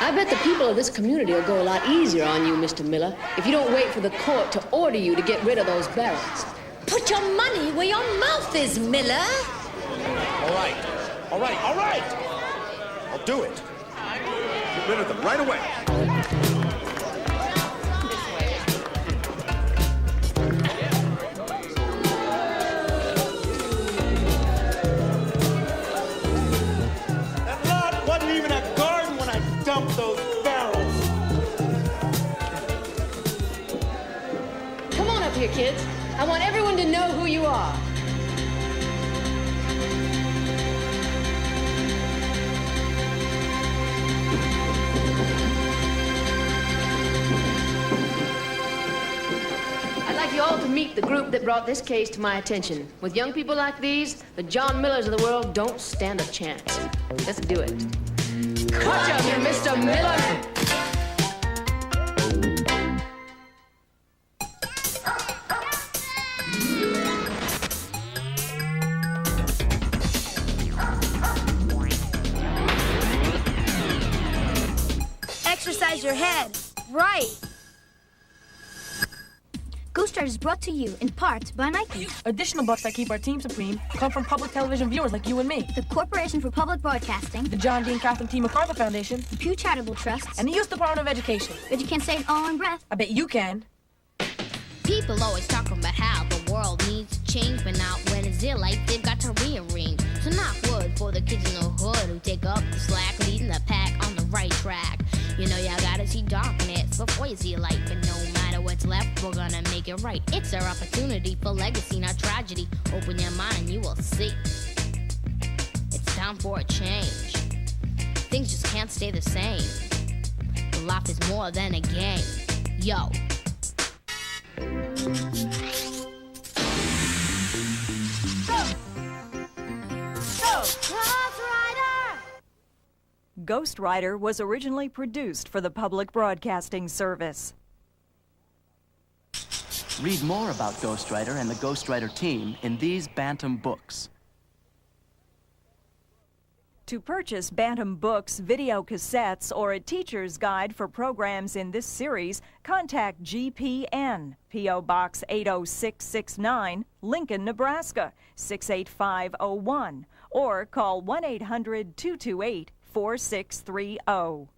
I bet the people of this community will go a lot easier on you, Mr. Miller, if you don't wait for the court to order you to get rid of those barrels. Put your money where your mouth is, Miller. All right. All right. All right. I'll do it. Get rid of them right away. Here, kids. I want everyone to know who you are. I'd like you all to meet the group that brought this case to my attention. With young people like these, the John Millers of the world don't stand a chance. Let's do it. Gotcha, Mr. Miller! Exercise your head. Right. Ghost Rider is brought to you in part by Nike. Additional bucks that keep our team supreme come from public television viewers like you and me. The Corporation for Public Broadcasting. The John D. and Catherine T. MacArthur Foundation. The Pew Charitable Trust. And the U.S. Department of Education. Bet you can't say it all in breath. I bet you can. People always talk about how the world needs to change, but not when it's their life, they've got to rearrange. So knock wood for the kids in the hood who take up the slack, leading the pack on the right track. You know y'all gotta see darkness before you see light, but no matter what's left, we're gonna make it right. It's our opportunity for legacy, not tragedy. Open your mind and you will see. It's time for a change. Things just can't stay the same. But life is more than a game. Yo. Ghost Rider was originally produced for the Public Broadcasting Service. Read more about Ghost Rider and the Ghost Rider team in these Bantam books. To purchase Bantam books, video cassettes, or a teacher's guide for programs in this series, contact GPN, P.O. Box 80669, Lincoln, Nebraska, 68501, or call 1-800-228-4630.